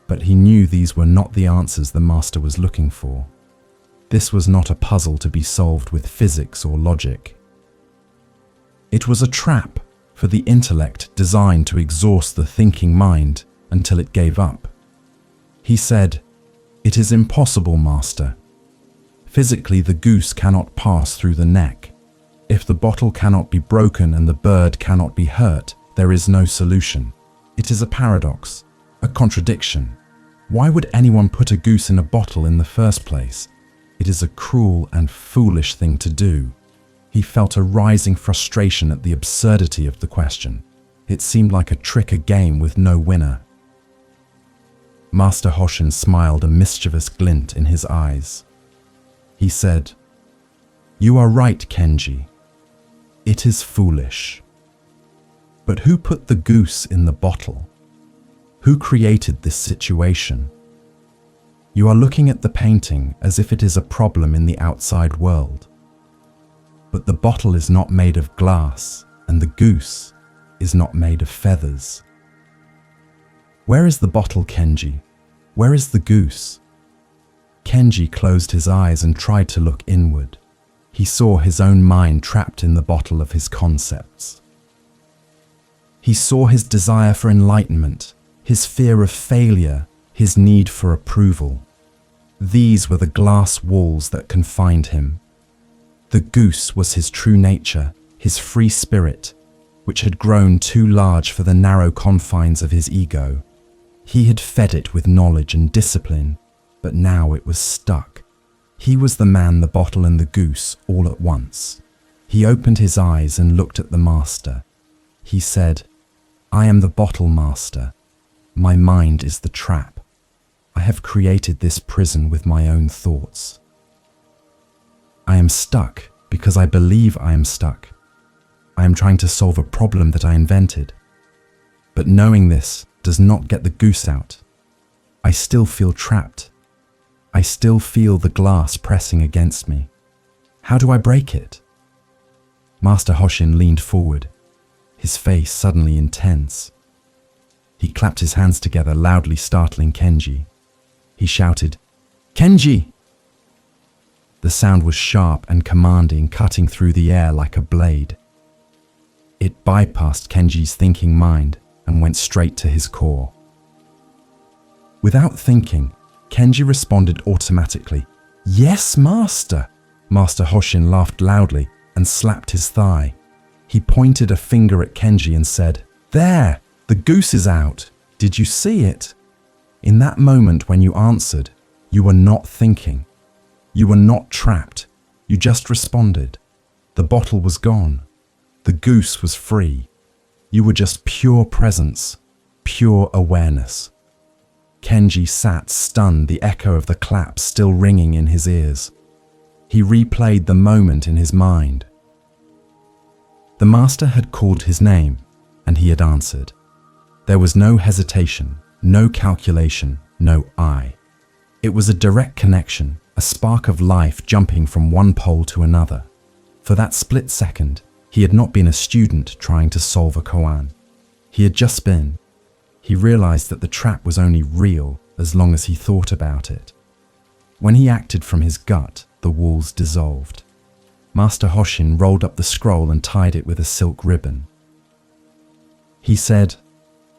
but he knew these were not the answers the master was looking for. This was not a puzzle to be solved with physics or logic. It was a trap for the intellect designed to exhaust the thinking mind until it gave up. He said, "It is impossible, master. Physically, the goose cannot pass through the neck. If the bottle cannot be broken and the bird cannot be hurt, there is no solution. It is a paradox, a contradiction. Why would anyone put a goose in a bottle in the first place? It is a cruel and foolish thing to do." He felt a rising frustration at the absurdity of the question. It seemed like a trick, a game with no winner. Master Hoshin smiled, a mischievous glint in his eyes. He said, "You are right, Kenji. It is foolish. But who put the goose in the bottle? Who created this situation? You are looking at the painting as if it is a problem in the outside world. But the bottle is not made of glass, and the goose is not made of feathers. Where is the bottle, Kenji? Where is the goose?" Kenji closed his eyes and tried to look inward. He saw his own mind trapped in the bottle of his concepts. He saw his desire for enlightenment, his fear of failure, his need for approval. These were the glass walls that confined him. The goose was his true nature, his free spirit, which had grown too large for the narrow confines of his ego. He had fed it with knowledge and discipline, but now it was stuck. He was the man, the bottle, and the goose all at once. He opened his eyes and looked at the master. He said, "I am the bottle, master. My mind is the trap. I have created this prison with my own thoughts. I am stuck because I believe I am stuck. I am trying to solve a problem that I invented. But knowing this does not get the goose out. I still feel trapped. I still feel the glass pressing against me. How do I break it?" Master Hoshin leaned forward, his face suddenly intense. He clapped his hands together, loudly startling Kenji. He shouted, "Kenji!" The sound was sharp and commanding, cutting through the air like a blade. It bypassed Kenji's thinking mind and went straight to his core. Without thinking, Kenji responded automatically, "Yes, master!" Master Hoshin laughed loudly and slapped his thigh. He pointed a finger at Kenji and said, "There! The goose is out! Did you see it?" In that moment when you answered, you were not thinking. You were not trapped. You just responded. The bottle was gone. The goose was free. You were just pure presence, pure awareness. Kenji sat stunned, the echo of the clap still ringing in his ears. He replayed the moment in his mind. The master had called his name, and he had answered. There was no hesitation, no calculation, no I. It was a direct connection, a spark of life jumping from one pole to another. For that split second, he had not been a student trying to solve a koan. He had just been. He realized that the trap was only real as long as he thought about it. When he acted from his gut, the walls dissolved. Master Hoshin rolled up the scroll and tied it with a silk ribbon. He said,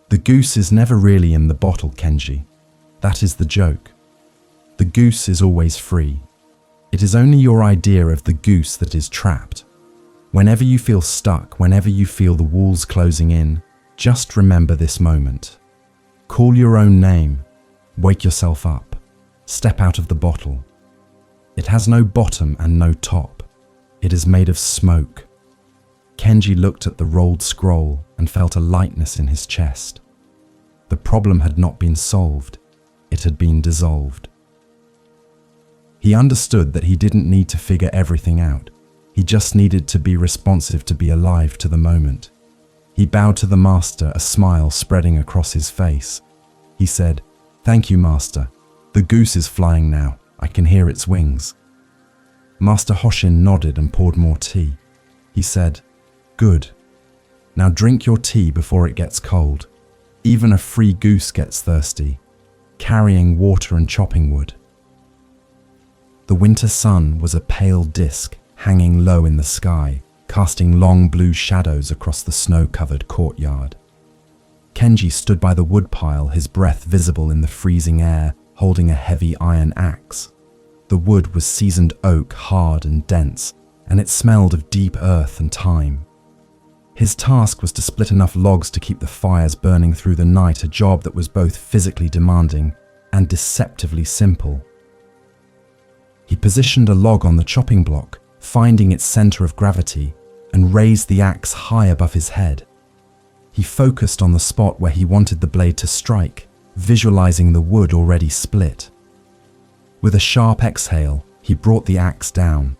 "The goose is never really in the bottle, Kenji. That is the joke. The goose is always free. It is only your idea of the goose that is trapped. Whenever you feel stuck, whenever you feel the walls closing in, just remember this moment. Call your own name. Wake yourself up. Step out of the bottle. It has no bottom and no top. It is made of smoke. Kenji looked at the rolled scroll and felt a lightness in his chest. The problem had not been solved. It had been dissolved. He understood that he didn't need to figure everything out. He just needed to be responsive, to be alive to the moment. He bowed to the master, a smile spreading across his face. He said, "Thank you, master. The goose is flying now. I can hear its wings." Master Hoshin nodded and poured more tea. He said, "Good. Now drink your tea before it gets cold. Even a free goose gets thirsty, carrying water and chopping wood." The winter sun was a pale disk hanging low in the sky, casting long blue shadows across the snow-covered courtyard. Kenji stood by the woodpile, his breath visible in the freezing air, holding a heavy iron axe. The wood was seasoned oak, hard and dense, and it smelled of deep earth and time. His task was to split enough logs to keep the fires burning through the night, a job that was both physically demanding and deceptively simple. He positioned a log on the chopping block, finding its center of gravity, and raised the axe high above his head. He focused on the spot where he wanted the blade to strike, visualizing the wood already split. With a sharp exhale, he brought the axe down.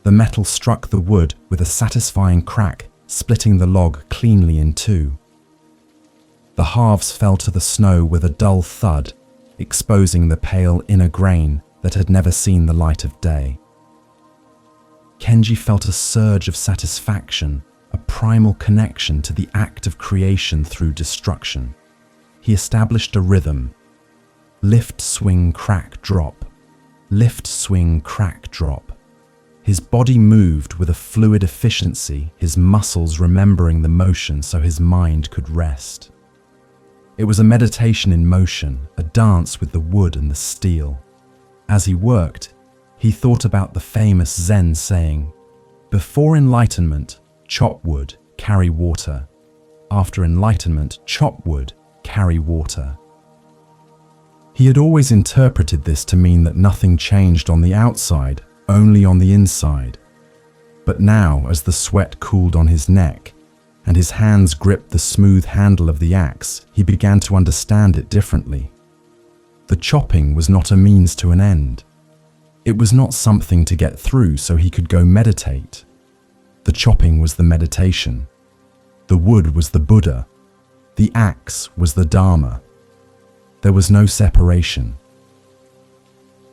The metal struck the wood with a satisfying crack, splitting the log cleanly in two. The halves fell to the snow with a dull thud, exposing the pale inner grain that had never seen the light of day. Kenji felt a surge of satisfaction, a primal connection to the act of creation through destruction. He established a rhythm. Lift, swing, crack, drop. Lift, swing, crack, drop. His body moved with a fluid efficiency, his muscles remembering the motion so his mind could rest. It was a meditation in motion, a dance with the wood and the steel. As he worked, he thought about the famous Zen saying, "Before enlightenment, chop wood, carry water. After enlightenment, chop wood, carry water." He had always interpreted this to mean that nothing changed on the outside, only on the inside. But now, as the sweat cooled on his neck and his hands gripped the smooth handle of the axe, he began to understand it differently. The chopping was not a means to an end. It was not something to get through so he could go meditate. The chopping was the meditation. The wood was the Buddha. The axe was the Dharma. There was no separation.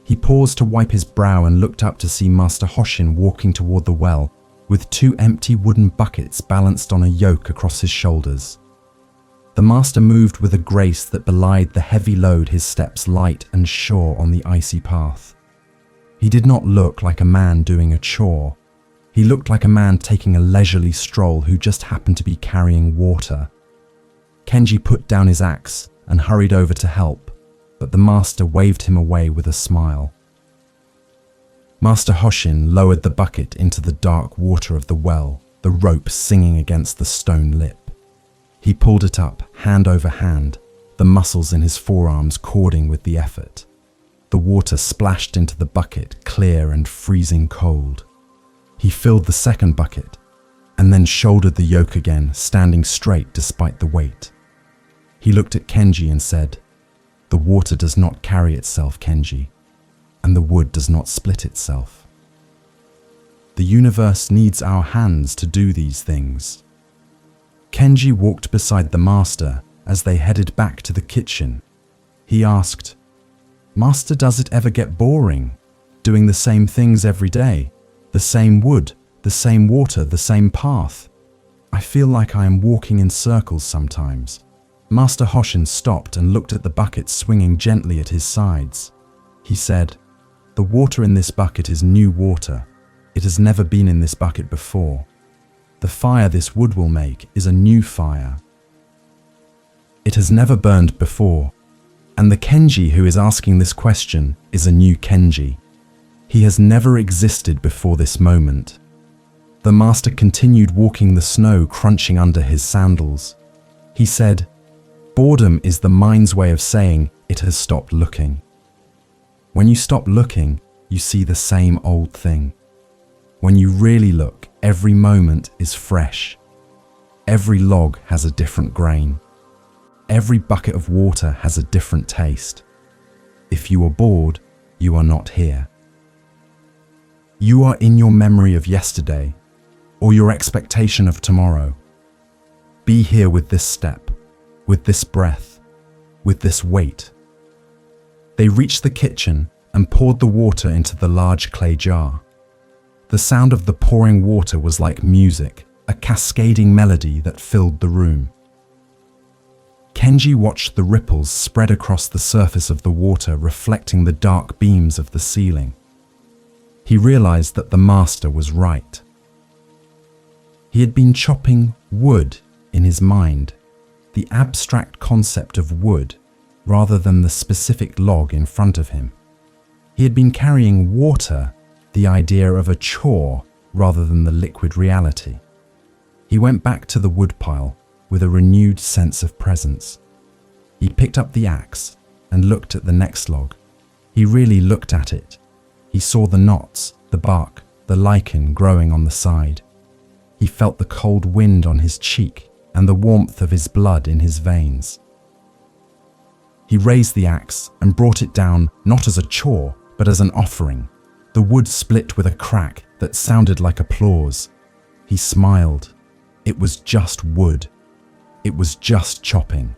He paused to wipe his brow and looked up to see Master Hoshin walking toward the well with two empty wooden buckets balanced on a yoke across his shoulders. The master moved with a grace that belied the heavy load, his steps light and sure on the icy path. He did not look like a man doing a chore. He looked like a man taking a leisurely stroll who just happened to be carrying water. Kenji put down his axe and hurried over to help, but the master waved him away with a smile. Master Hoshin lowered the bucket into the dark water of the well, the rope singing against the stone lip. He pulled it up, hand over hand, the muscles in his forearms cording with the effort. The water splashed into the bucket, clear and freezing cold. He filled the second bucket, and then shouldered the yoke again, standing straight despite the weight. He looked at Kenji and said, "The water does not carry itself, Kenji, and the wood does not split itself. The universe needs our hands to do these things." Kenji walked beside the master as they headed back to the kitchen. He asked, "Master, does it ever get boring, doing the same things every day? The same wood, the same water, the same path? I feel like I am walking in circles sometimes." Master Hoshin stopped and looked at the bucket swinging gently at his sides. He said, "The water in this bucket is new water. It has never been in this bucket before. The fire this wood will make is a new fire. It has never burned before. And the Kenji who is asking this question is a new Kenji. He has never existed before this moment. The master continued walking the snow, crunching under his sandals. He said, "Boredom is the mind's way of saying it has stopped looking. When you stop looking, you see the same old thing. When you really look, every moment is fresh. Every log has a different grain. Every bucket of water has a different taste. If you are bored, you are not here. You are in your memory of yesterday or your expectation of tomorrow. Be here with this step, with this breath, with this weight." They reached the kitchen and poured the water into the large clay jar. The sound of the pouring water was like music, a cascading melody that filled the room. Kenji watched the ripples spread across the surface of the water, reflecting the dark beams of the ceiling. He realized that the master was right. He had been chopping wood in his mind, the abstract concept of wood, rather than the specific log in front of him. He had been carrying water, the idea of a chore, rather than the liquid reality. He went back to the woodpile with a renewed sense of presence. He picked up the axe and looked at the next log. He really looked at it. He saw the knots, the bark, the lichen growing on the side. He felt the cold wind on his cheek and the warmth of his blood in his veins. He raised the axe and brought it down not as a chore, but as an offering. The wood split with a crack that sounded like applause. He smiled. It was just wood. It was just chopping.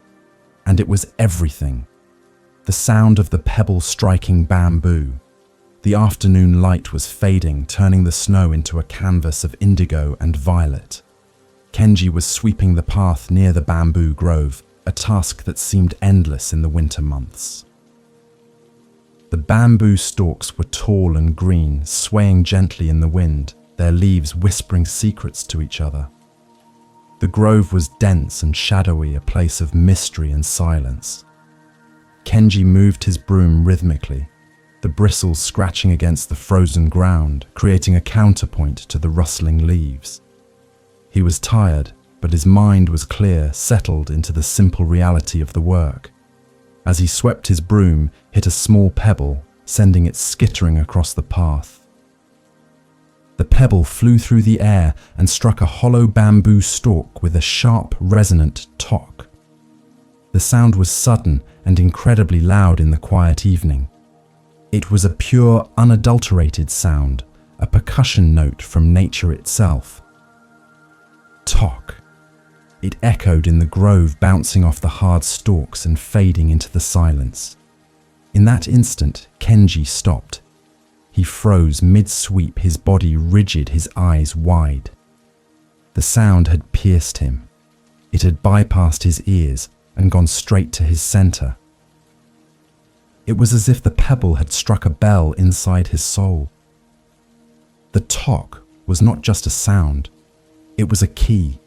And it was everything. The sound of the pebble striking bamboo. The afternoon light was fading, turning the snow into a canvas of indigo and violet. Kenji was sweeping the path near the bamboo grove, a task that seemed endless in the winter months. The bamboo stalks were tall and green, swaying gently in the wind, their leaves whispering secrets to each other. The grove was dense and shadowy, a place of mystery and silence. Kenji moved his broom rhythmically, the bristles scratching against the frozen ground, creating a counterpoint to the rustling leaves. He was tired, but his mind was clear, settled into the simple reality of the work. As he swept his broom, hit a small pebble, sending it skittering across the path. The pebble flew through the air and struck a hollow bamboo stalk with a sharp, resonant tock. The sound was sudden and incredibly loud in the quiet evening. It was a pure, unadulterated sound, a percussion note from nature itself. Tock. It echoed in the grove, bouncing off the hard stalks and fading into the silence. In that instant, Kenji stopped. He froze mid-sweep, his body rigid, his eyes wide. The sound had pierced him. It had bypassed his ears and gone straight to his center. It was as if the pebble had struck a bell inside his soul. The tock was not just a sound, it was a key.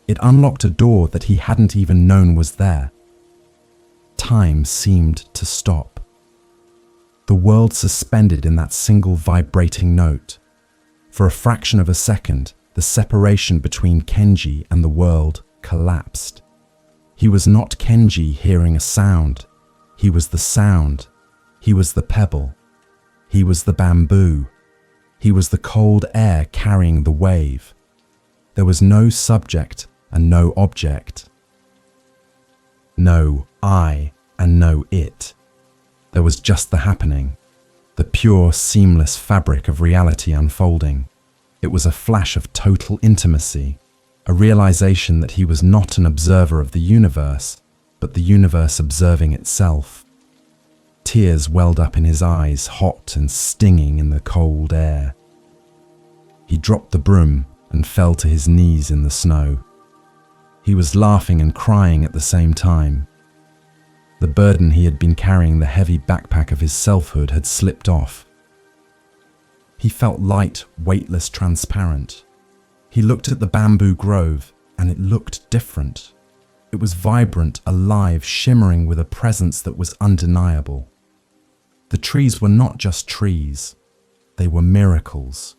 It unlocked a door that he hadn't even known was there. Time seemed to stop. The world suspended in that single vibrating note. For a fraction of a second, the separation between Kenji and the world collapsed. He was not Kenji hearing a sound. He was the sound. He was the pebble. He was the bamboo. He was the cold air carrying the wave. There was no subject and no object. No I and no it. There was just the happening, the pure, seamless fabric of reality unfolding. It was a flash of total intimacy, a realization that he was not an observer of the universe, but the universe observing itself. Tears welled up in his eyes, hot and stinging in the cold air. He dropped the broom and fell to his knees in the snow. He was laughing and crying at the same time. The burden he had been carrying, the heavy backpack of his selfhood, had slipped off. He felt light, weightless, transparent. He looked at the bamboo grove, and it looked different. It was vibrant, alive, shimmering with a presence that was undeniable. The trees were not just trees. They were miracles.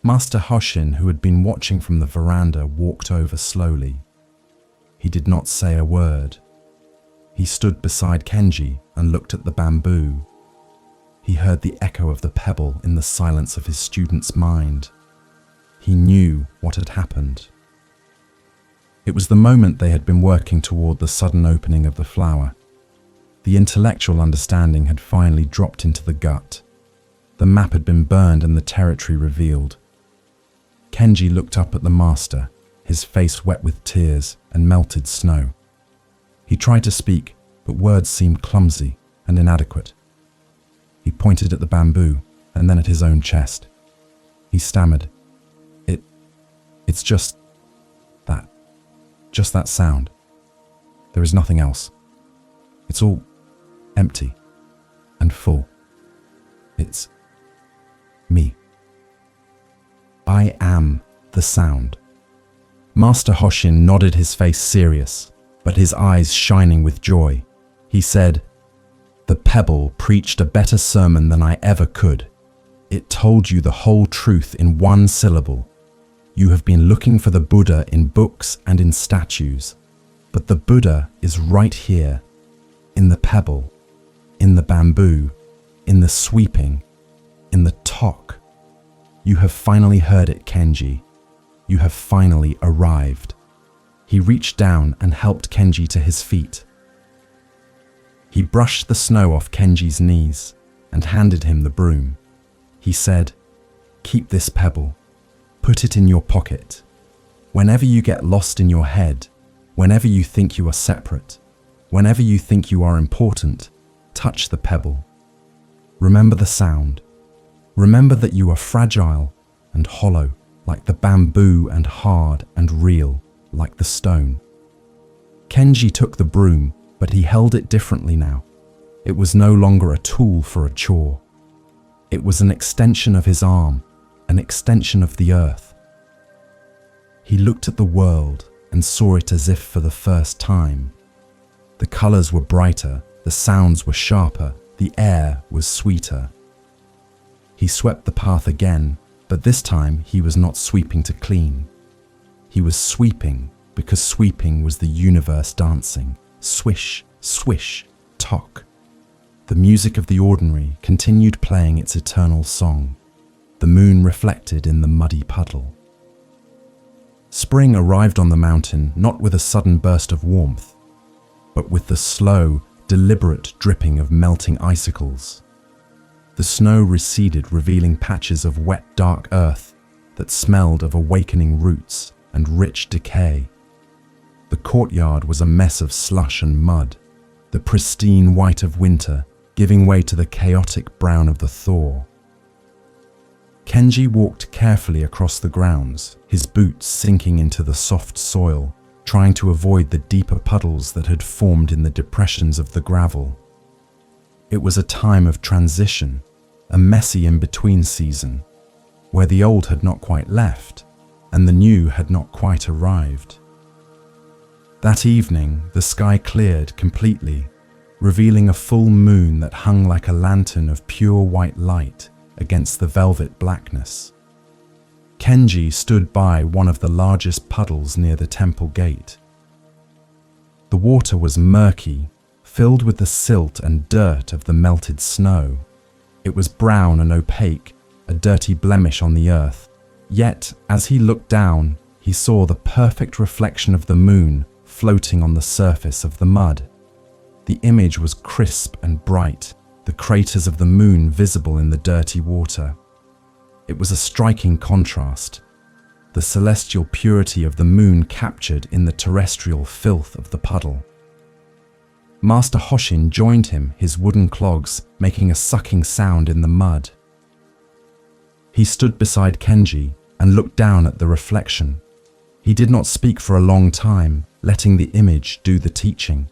Master Hoshin, who had been watching from the veranda, walked over slowly. He did not say a word. He stood beside Kenji and looked at the bamboo. He heard the echo of the pebble in the silence of his student's mind. He knew what had happened. It was the moment they had been working toward the sudden opening of the flower. The intellectual understanding had finally dropped into the gut. The map had been burned and the territory revealed. Kenji looked up at the master, his face wet with tears and melted snow. He tried to speak, but words seemed clumsy and inadequate. He pointed at the bamboo and then at his own chest. He stammered, It's just that sound. There is nothing else. It's all empty and full. It's me. I am the sound. Master Hoshin nodded, his face serious, but his eyes shining with joy. He said, "The pebble preached a better sermon than I ever could. It told you the whole truth in one syllable. You have been looking for the Buddha in books and in statues, but the Buddha is right here, in the pebble, in the bamboo, in the sweeping, in the talk. You have finally heard it, Kenji. You have finally arrived." He reached down and helped Kenji to his feet. He brushed the snow off Kenji's knees and handed him the broom. He said, "Keep this pebble. Put it in your pocket. Whenever you get lost in your head, whenever you think you are separate, whenever you think you are important, touch the pebble. Remember the sound. Remember that you are fragile and hollow like the bamboo and hard and real like the stone." Kenji took the broom, but he held it differently now. It was no longer a tool for a chore. It was an extension of his arm, an extension of the earth. He looked at the world and saw it as if for the first time. The colors were brighter, the sounds were sharper, the air was sweeter. He swept the path again, but this time he was not sweeping to clean. He was sweeping because sweeping was the universe dancing. Swish, swish, tock. The music of the ordinary continued playing its eternal song. The moon reflected in the muddy puddle. Spring arrived on the mountain not with a sudden burst of warmth, but with the slow, deliberate dripping of melting icicles. The snow receded, revealing patches of wet, dark earth that smelled of awakening roots and rich decay. The courtyard was a mess of slush and mud, the pristine white of winter giving way to the chaotic brown of the thaw. Kenji walked carefully across the grounds, his boots sinking into the soft soil, trying to avoid the deeper puddles that had formed in the depressions of the gravel. It was a time of transition, a messy in-between season, where the old had not quite left and the new had not quite arrived. That evening, the sky cleared completely, revealing a full moon that hung like a lantern of pure white light against the velvet blackness. Kenji stood by one of the largest puddles near the temple gate. The water was murky, filled with the silt and dirt of the melted snow. It was brown and opaque, a dirty blemish on the earth. Yet, as he looked down, he saw the perfect reflection of the moon floating on the surface of the mud. The image was crisp and bright, the craters of the moon visible in the dirty water. It was a striking contrast, the celestial purity of the moon captured in the terrestrial filth of the puddle. Master Hoshin joined him, his wooden clogs making a sucking sound in the mud. He stood beside Kenji and looked down at the reflection. He did not speak for a long time, letting the image do the teaching.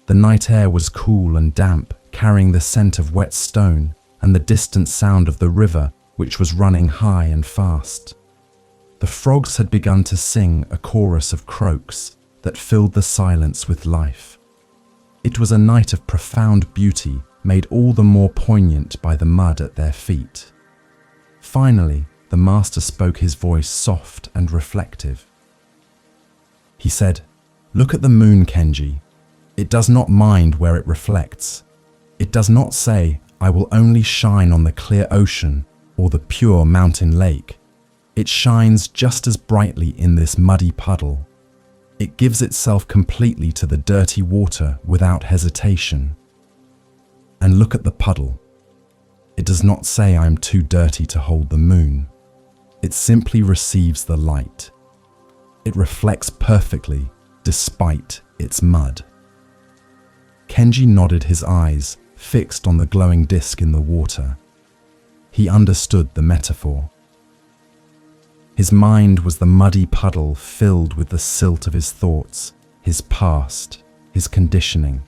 The night air was cool and damp, carrying the scent of wet stone and the distant sound of the river, which was running high and fast. The frogs had begun to sing a chorus of croaks that filled the silence with life. It was a night of profound beauty, made all the more poignant by the mud at their feet. Finally, the master spoke, his voice soft and reflective. He said, "Look at the moon, Kenji. It does not mind where it reflects. It does not say, 'I will only shine on the clear ocean or the pure mountain lake.' It shines just as brightly in this muddy puddle. It gives itself completely to the dirty water without hesitation. And look at the puddle. It does not say, 'I am too dirty to hold the moon.' It simply receives the light. It reflects perfectly despite its mud." Kenji nodded, his eyes fixed on the glowing disc in the water. He understood the metaphor. His mind was the muddy puddle filled with the silt of his thoughts, his past, his conditioning.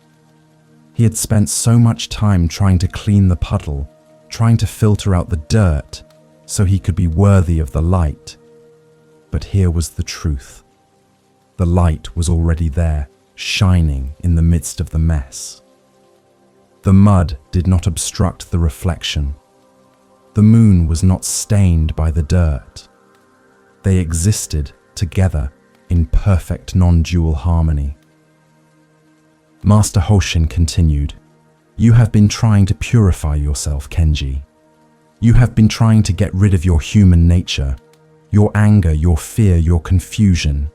He had spent so much time trying to clean the puddle, trying to filter out the dirt so he could be worthy of the light. But here was the truth. The light was already there, shining in the midst of the mess. The mud did not obstruct the reflection. The moon was not stained by the dirt. They existed together in perfect non-dual harmony. Master Hoshin continued, "You have been trying to purify yourself, Kenji. You have been trying to get rid of your human nature, your anger, your fear, your confusion.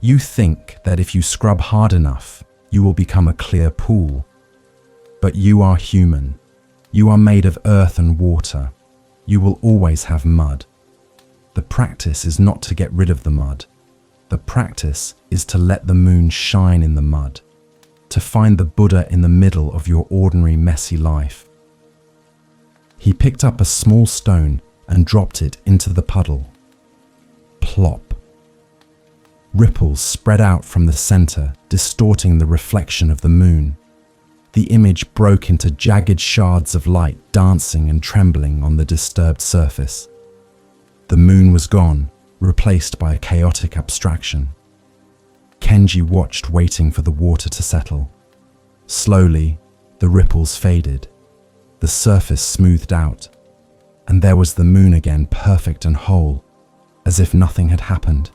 You think that if you scrub hard enough, you will become a clear pool. But you are human. You are made of earth and water. You will always have mud. The practice is not to get rid of the mud. The practice is to let the moon shine in the mud, to find the Buddha in the middle of your ordinary messy life." He picked up a small stone and dropped it into the puddle. Plop. Ripples spread out from the center, distorting the reflection of the moon. The image broke into jagged shards of light, dancing and trembling on the disturbed surface. The moon was gone, replaced by a chaotic abstraction. Kenji watched, waiting for the water to settle. Slowly, the ripples faded. The surface smoothed out, and there was the moon again, perfect and whole, as if nothing had happened.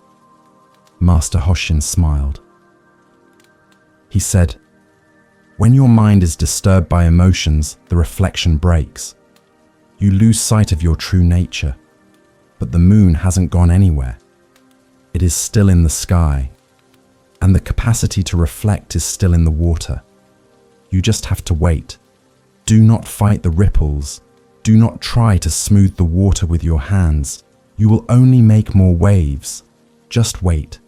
Master Hoshin smiled. He said, "When your mind is disturbed by emotions, the reflection breaks. You lose sight of your true nature, but the moon hasn't gone anywhere. It is still in the sky, and the capacity to reflect is still in the water. You just have to wait. Do not fight the ripples. Do not try to smooth the water with your hands. You will only make more waves. Just wait.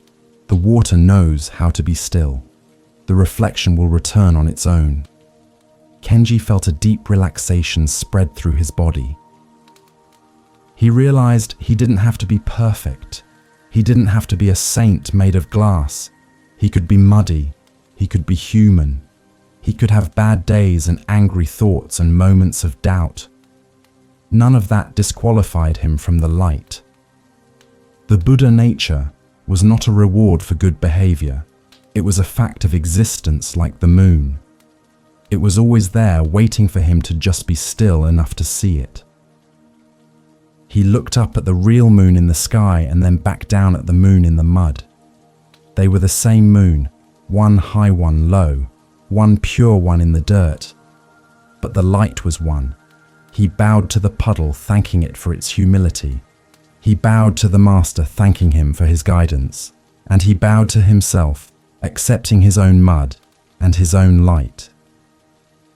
The water knows how to be still. The reflection will return on its own." Kenji felt a deep relaxation spread through his body. He realized he didn't have to be perfect. He didn't have to be a saint made of glass. He could be muddy. He could be human. He could have bad days and angry thoughts and moments of doubt. None of that disqualified him from the light. The Buddha nature was not a reward for good behavior. It was a fact of existence, like the moon. It was always there, waiting for him to just be still enough to see it. He looked up at the real moon in the sky and then back down at the moon in the mud. They were the same moon, one high, one low, one pure, one in the dirt. But the light was one. He bowed to the puddle, thanking it for its humility. He bowed to the master, thanking him for his guidance. And he bowed to himself, accepting his own mud and his own light.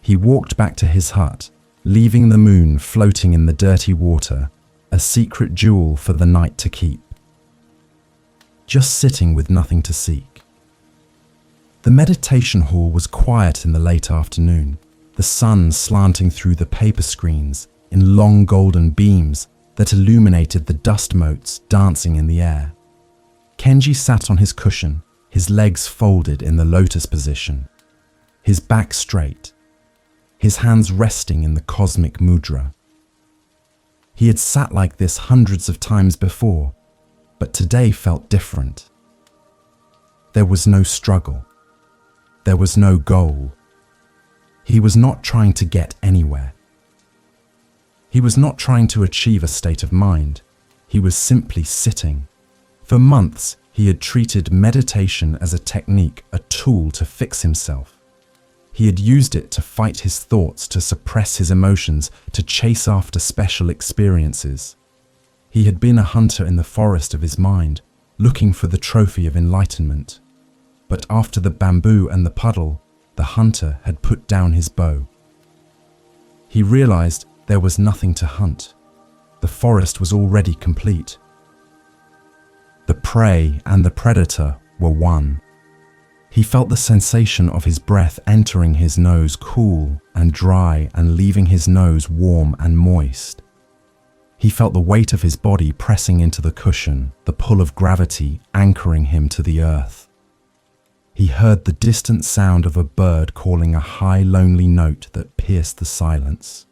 He walked back to his hut, leaving the moon floating in the dirty water, a secret jewel for the night to keep. Just sitting with nothing to seek. The meditation hall was quiet in the late afternoon, the sun slanting through the paper screens in long golden beams that illuminated the dust motes dancing in the air. Kenji sat on his cushion, his legs folded in the lotus position, his back straight, his hands resting in the cosmic mudra. He had sat like this hundreds of times before, but today felt different. There was no struggle. There was no goal. He was not trying to get anywhere. He was not trying to achieve a state of mind. He was simply sitting. For months, he had treated meditation as a technique, a tool to fix himself. He had used it to fight his thoughts, to suppress his emotions, to chase after special experiences. He had been a hunter in the forest of his mind, looking for the trophy of enlightenment. But after the bamboo and the puddle, the hunter had put down his bow. He realized there was nothing to hunt. The forest was already complete. The prey and the predator were one. He felt the sensation of his breath entering his nose cool and dry and leaving his nose warm and moist. He felt the weight of his body pressing into the cushion, the pull of gravity anchoring him to the earth. He heard the distant sound of a bird calling a high, lonely note that pierced the silence.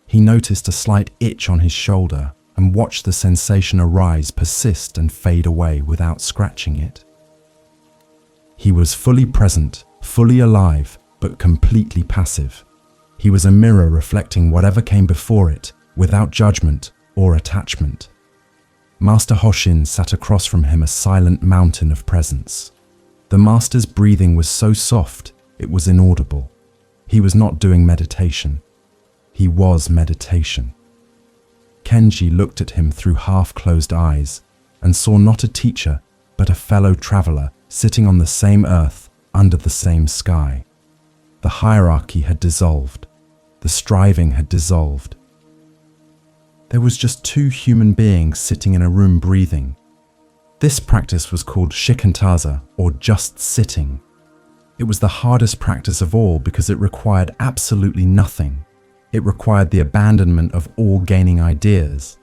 He noticed a slight itch on his shoulder and watched the sensation arise, persist, and fade away without scratching it. He was fully present, fully alive, but completely passive. He was a mirror reflecting whatever came before it, without judgment or attachment. Master Hoshin sat across from him, a silent mountain of presence. The master's breathing was so soft, it was inaudible. He was not doing meditation. He was meditation. Kenji looked at him through half-closed eyes and saw not a teacher, but a fellow traveler sitting on the same earth, under the same sky. The hierarchy had dissolved. The striving had dissolved. There was just two human beings sitting in a room breathing. This practice was called shikantaza, or just sitting. It was the hardest practice of all because it required absolutely nothing. It required the abandonment of all gaining ideas.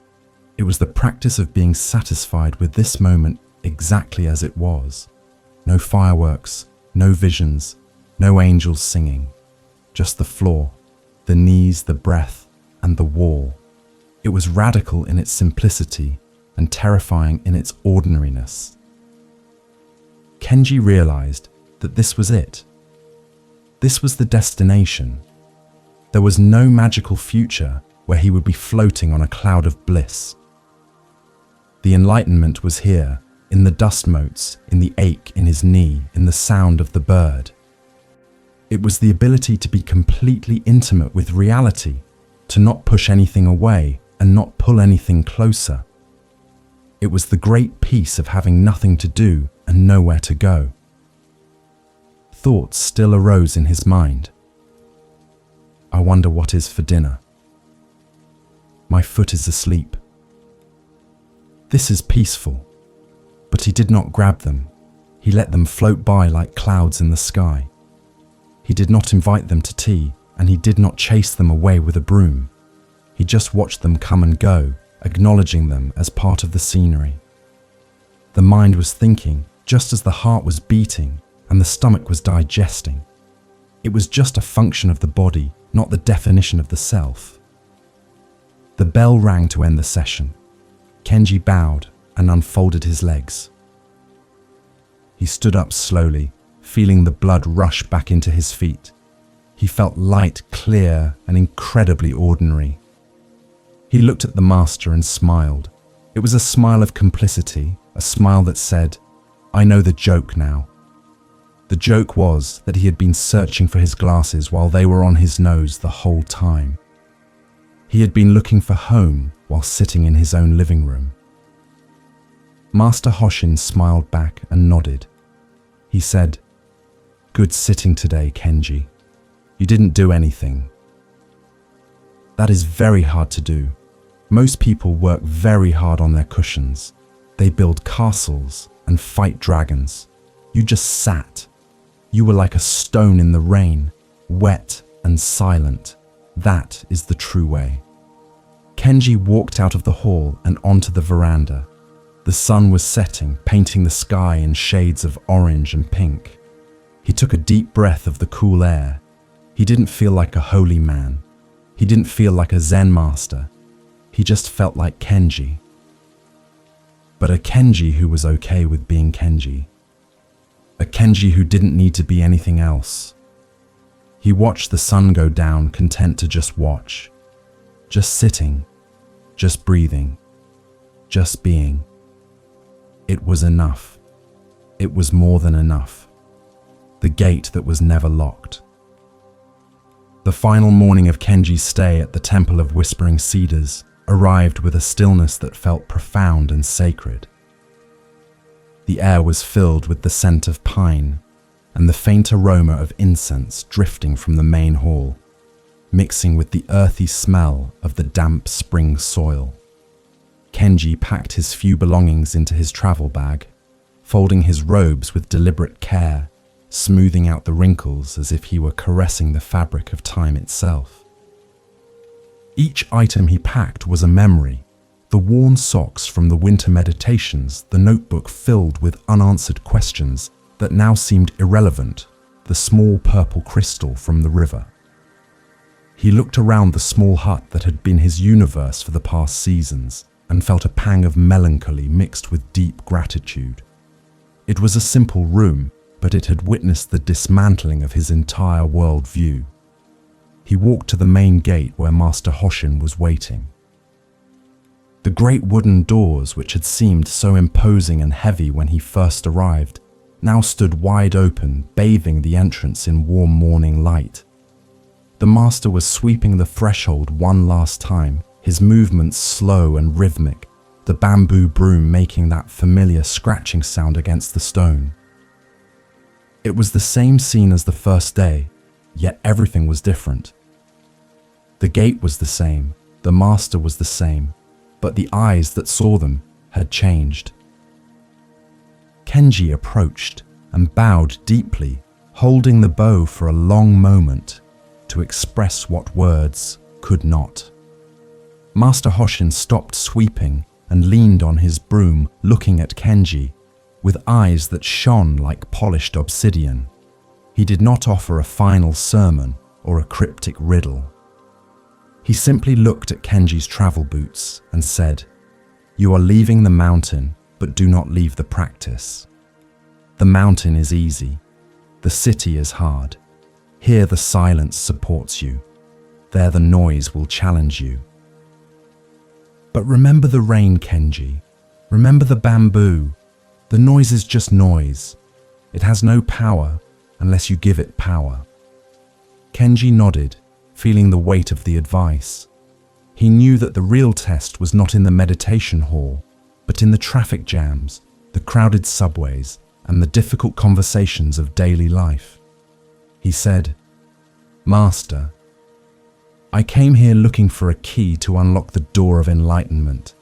It was the practice of being satisfied with this moment exactly as it was. No fireworks, no visions, no angels singing. Just the floor, the knees, the breath, and the wall. It was radical in its simplicity and terrifying in its ordinariness. Kenji realized that this was it. This was the destination. There was no magical future where he would be floating on a cloud of bliss. The enlightenment was here, in the dust motes, in the ache in his knee, in the sound of the bird. It was the ability to be completely intimate with reality, to not push anything away and not pull anything closer. It was the great peace of having nothing to do and nowhere to go. Thoughts still arose in his mind. I wonder what is for dinner. My foot is asleep. This is peaceful. But he did not grab them. He let them float by like clouds in the sky. He did not invite them to tea, and he did not chase them away with a broom. He just watched them come and go, acknowledging them as part of the scenery. The mind was thinking, just as the heart was beating, and the stomach was digesting. It was just a function of the body, not the definition of the self. The bell rang to end the session. Kenji bowed and unfolded his legs. He stood up slowly, feeling the blood rush back into his feet. He felt light, clear, and incredibly ordinary. He looked at the master and smiled. It was a smile of complicity, a smile that said, I know the joke now. The joke was that he had been searching for his glasses while they were on his nose the whole time. He had been looking for home while sitting in his own living room. Master Hoshin smiled back and nodded. He said, Good sitting today, Kenji. You didn't do anything. That is very hard to do. Most people work very hard on their cushions. They build castles and fight dragons. You just sat. You were like a stone in the rain, wet and silent. That is the true way. Kenji walked out of the hall and onto the veranda. The sun was setting, painting the sky in shades of orange and pink. He took a deep breath of the cool air. He didn't feel like a holy man. He didn't feel like a Zen master. He just felt like Kenji. But a Kenji who was okay with being Kenji. A Kenji who didn't need to be anything else. He watched the sun go down, content to just watch. Just sitting. Just breathing. just being. It was enough. It was more than enough. The gate that was never locked. The final morning of Kenji's stay at the Temple of Whispering Cedars arrived with a stillness that felt profound and sacred. The air was filled with the scent of pine and the faint aroma of incense drifting from the main hall, mixing with the earthy smell of the damp spring soil. Kenji packed his few belongings into his travel bag, folding his robes with deliberate care, smoothing out the wrinkles as if he were caressing the fabric of time itself. Each item he packed was a memory: the worn socks from the winter meditations, the notebook filled with unanswered questions that now seemed irrelevant, the small purple crystal from the river. He looked around the small hut that had been his universe for the past seasons and felt a pang of melancholy mixed with deep gratitude. It was a simple room, but it had witnessed the dismantling of his entire worldview. He walked to the main gate where Master Hoshin was waiting. The great wooden doors, which had seemed so imposing and heavy when he first arrived, now stood wide open, bathing the entrance in warm morning light. The master was sweeping the threshold one last time, his movements slow and rhythmic, the bamboo broom making that familiar scratching sound against the stone. It was the same scene as the first day, yet everything was different. The gate was the same, the master was the same, but the eyes that saw them had changed. Kenji approached and bowed deeply, holding the bow for a long moment to express what words could not. Master Hoshin stopped sweeping and leaned on his broom, looking at Kenji with eyes that shone like polished obsidian. He did not offer a final sermon or a cryptic riddle. He simply looked at Kenji's travel boots and said, "You are leaving the mountain, but do not leave the practice. The mountain is easy. The city is hard. Here the silence supports you. There the noise will challenge you. But remember the rain, Kenji. Remember the bamboo. The noise is just noise. It has no power unless you give it power." Kenji nodded, feeling the weight of the advice. He knew that the real test was not in the meditation hall, but in the traffic jams, the crowded subways, and the difficult conversations of daily life. He said, "Master, I came here looking for a key to unlock the door of enlightenment.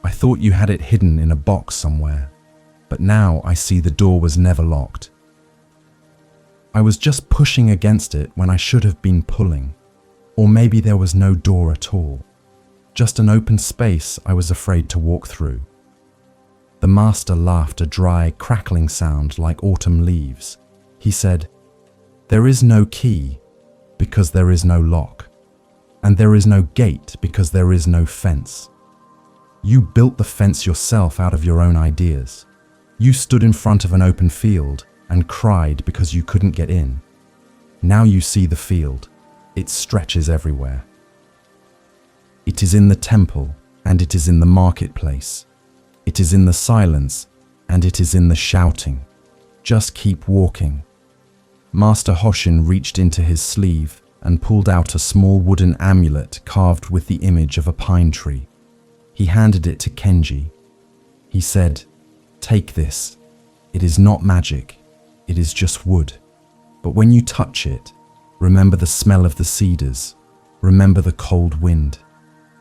I thought you had it hidden in a box somewhere, but now I see the door was never locked. I was just pushing against it when I should have been pulling, or maybe there was no door at all, just an open space I was afraid to walk through." The master laughed, a dry, crackling sound like autumn leaves. He said, "There is no key because there is no lock, and there is no gate because there is no fence. You built the fence yourself out of your own ideas. You stood in front of an open field and cried because you couldn't get in. Now you see the field. It stretches everywhere. It is in the temple and it is in the marketplace. It is in the silence and it is in the shouting. Just keep walking." Master Hoshin reached into his sleeve and pulled out a small wooden amulet carved with the image of a pine tree. He handed it to Kenji. He said, "Take this. It is not magic. It is just wood. But when you touch it, remember the smell of the cedars. Remember the cold wind.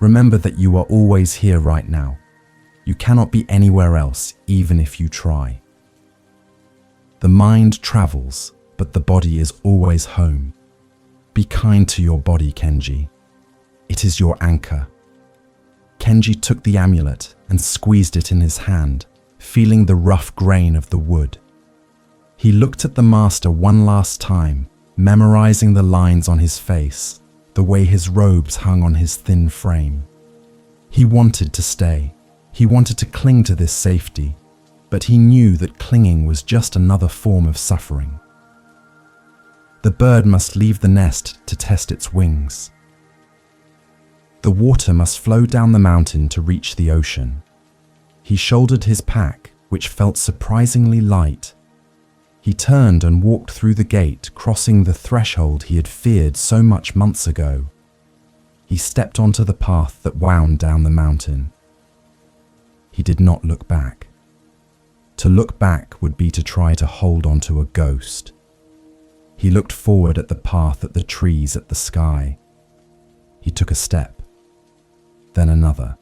Remember that you are always here right now. You cannot be anywhere else, even if you try. The mind travels, but the body is always home. Be kind to your body, Kenji. It is your anchor." Kenji took the amulet and squeezed it in his hand, feeling the rough grain of the wood. He looked at the master one last time, memorizing the lines on his face, the way his robes hung on his thin frame. He wanted to stay. He wanted to cling to this safety, but he knew that clinging was just another form of suffering. The bird must leave the nest to test its wings. The water must flow down the mountain to reach the ocean. He shouldered his pack, which felt surprisingly light. He turned and walked through the gate, crossing the threshold he had feared so much months ago. He stepped onto the path that wound down the mountain. He did not look back. To look back would be to try to hold onto a ghost. He looked forward at the path, at the trees, at the sky. He took a step, then another.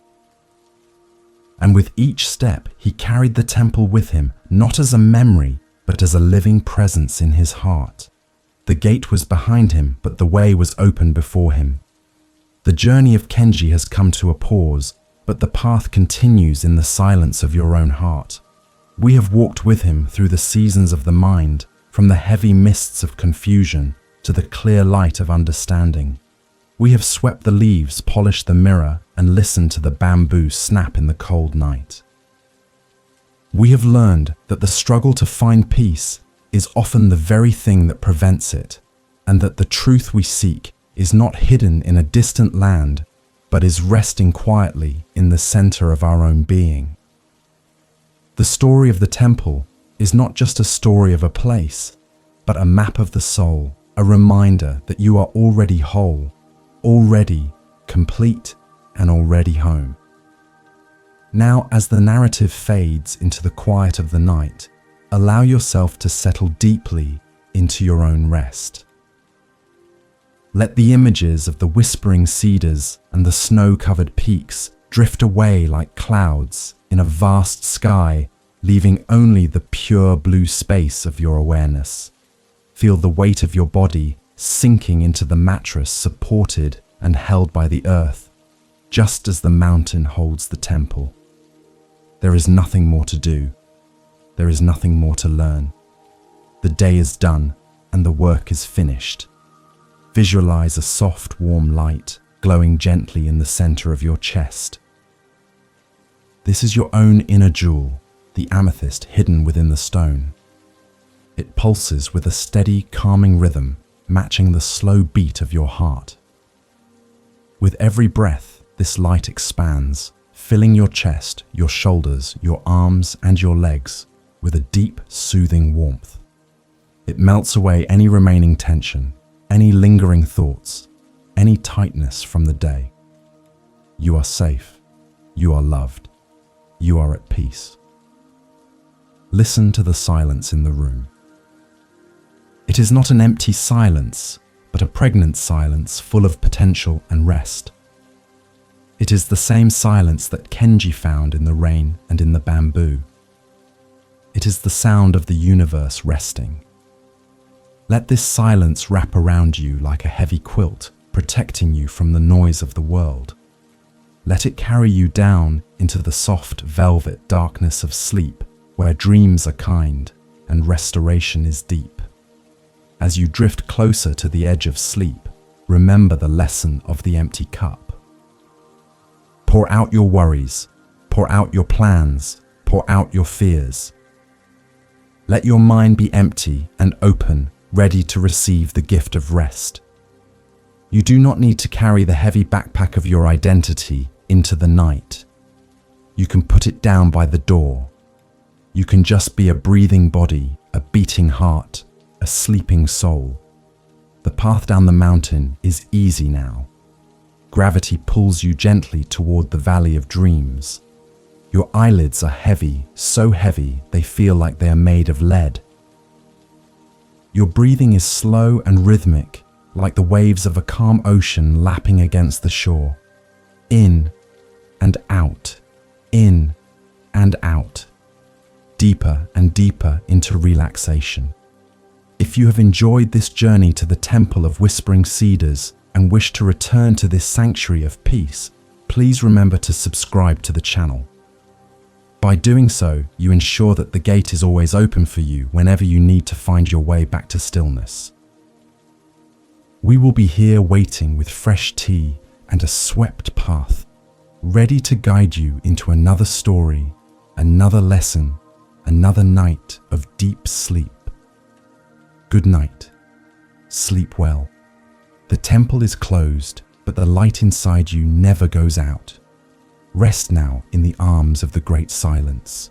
And with each step, he carried the temple with him, not as a memory, but as a living presence in his heart. The gate was behind him, but the way was open before him. The journey of Kenji has come to a pause, but the path continues in the silence of your own heart. We have walked with him through the seasons of the mind, from the heavy mists of confusion to the clear light of understanding. We have swept the leaves, polished the mirror, and listened to the bamboo snap in the cold night. We have learned that the struggle to find peace is often the very thing that prevents it, and that the truth we seek is not hidden in a distant land, but is resting quietly in the center of our own being. The story of the temple is not just a story of a place, but a map of the soul, a reminder that you are already whole, already complete, and already home. Now, as the narrative fades into the quiet of the night, allow yourself to settle deeply into your own rest. Let the images of the whispering cedars and the snow-covered peaks drift away like clouds in a vast sky, leaving only the pure blue space of your awareness. Feel the weight of your body sinking into the mattress, supported and held by the earth, just as the mountain holds the temple. There is nothing more to do. There is nothing more to learn. The day is done and the work is finished. Visualize a soft, warm light glowing gently in the center of your chest. This is your own inner jewel, the amethyst hidden within the stone. It pulses with a steady, calming rhythm, matching the slow beat of your heart. With every breath, this light expands, filling your chest, your shoulders, your arms, and your legs with a deep, soothing warmth. It melts away any remaining tension, any lingering thoughts, any tightness from the day. You are safe. You are loved. You are at peace. Listen to the silence in the room. It is not an empty silence, but a pregnant silence full of potential and rest. It is the same silence that Kenji found in the rain and in the bamboo. It is the sound of the universe resting. Let this silence wrap around you like a heavy quilt, protecting you from the noise of the world. Let it carry you down into the soft velvet darkness of sleep, where dreams are kind and restoration is deep. As you drift closer to the edge of sleep, remember the lesson of the empty cup. Pour out your worries, pour out your plans, pour out your fears. Let your mind be empty and open, ready to receive the gift of rest. You do not need to carry the heavy backpack of your identity into the night. You can put it down by the door. You can just be a breathing body, a beating heart, a sleeping soul. The path down the mountain is easy now. Gravity pulls you gently toward the valley of dreams. Your eyelids are heavy, so heavy they feel like they are made of lead. Your breathing is slow and rhythmic, like the waves of a calm ocean lapping against the shore. In and out, in and out, deeper and deeper into relaxation. If you have enjoyed this journey to the Temple of Whispering Cedars and wish to return to this sanctuary of peace, please remember to subscribe to the channel. By doing so, you ensure that the gate is always open for you whenever you need to find your way back to stillness. We will be here waiting with fresh tea and a swept path, ready to guide you into another story, another lesson, another night of deep sleep. Good night. Sleep well. The temple is closed, but the light inside you never goes out. Rest now in the arms of the great silence.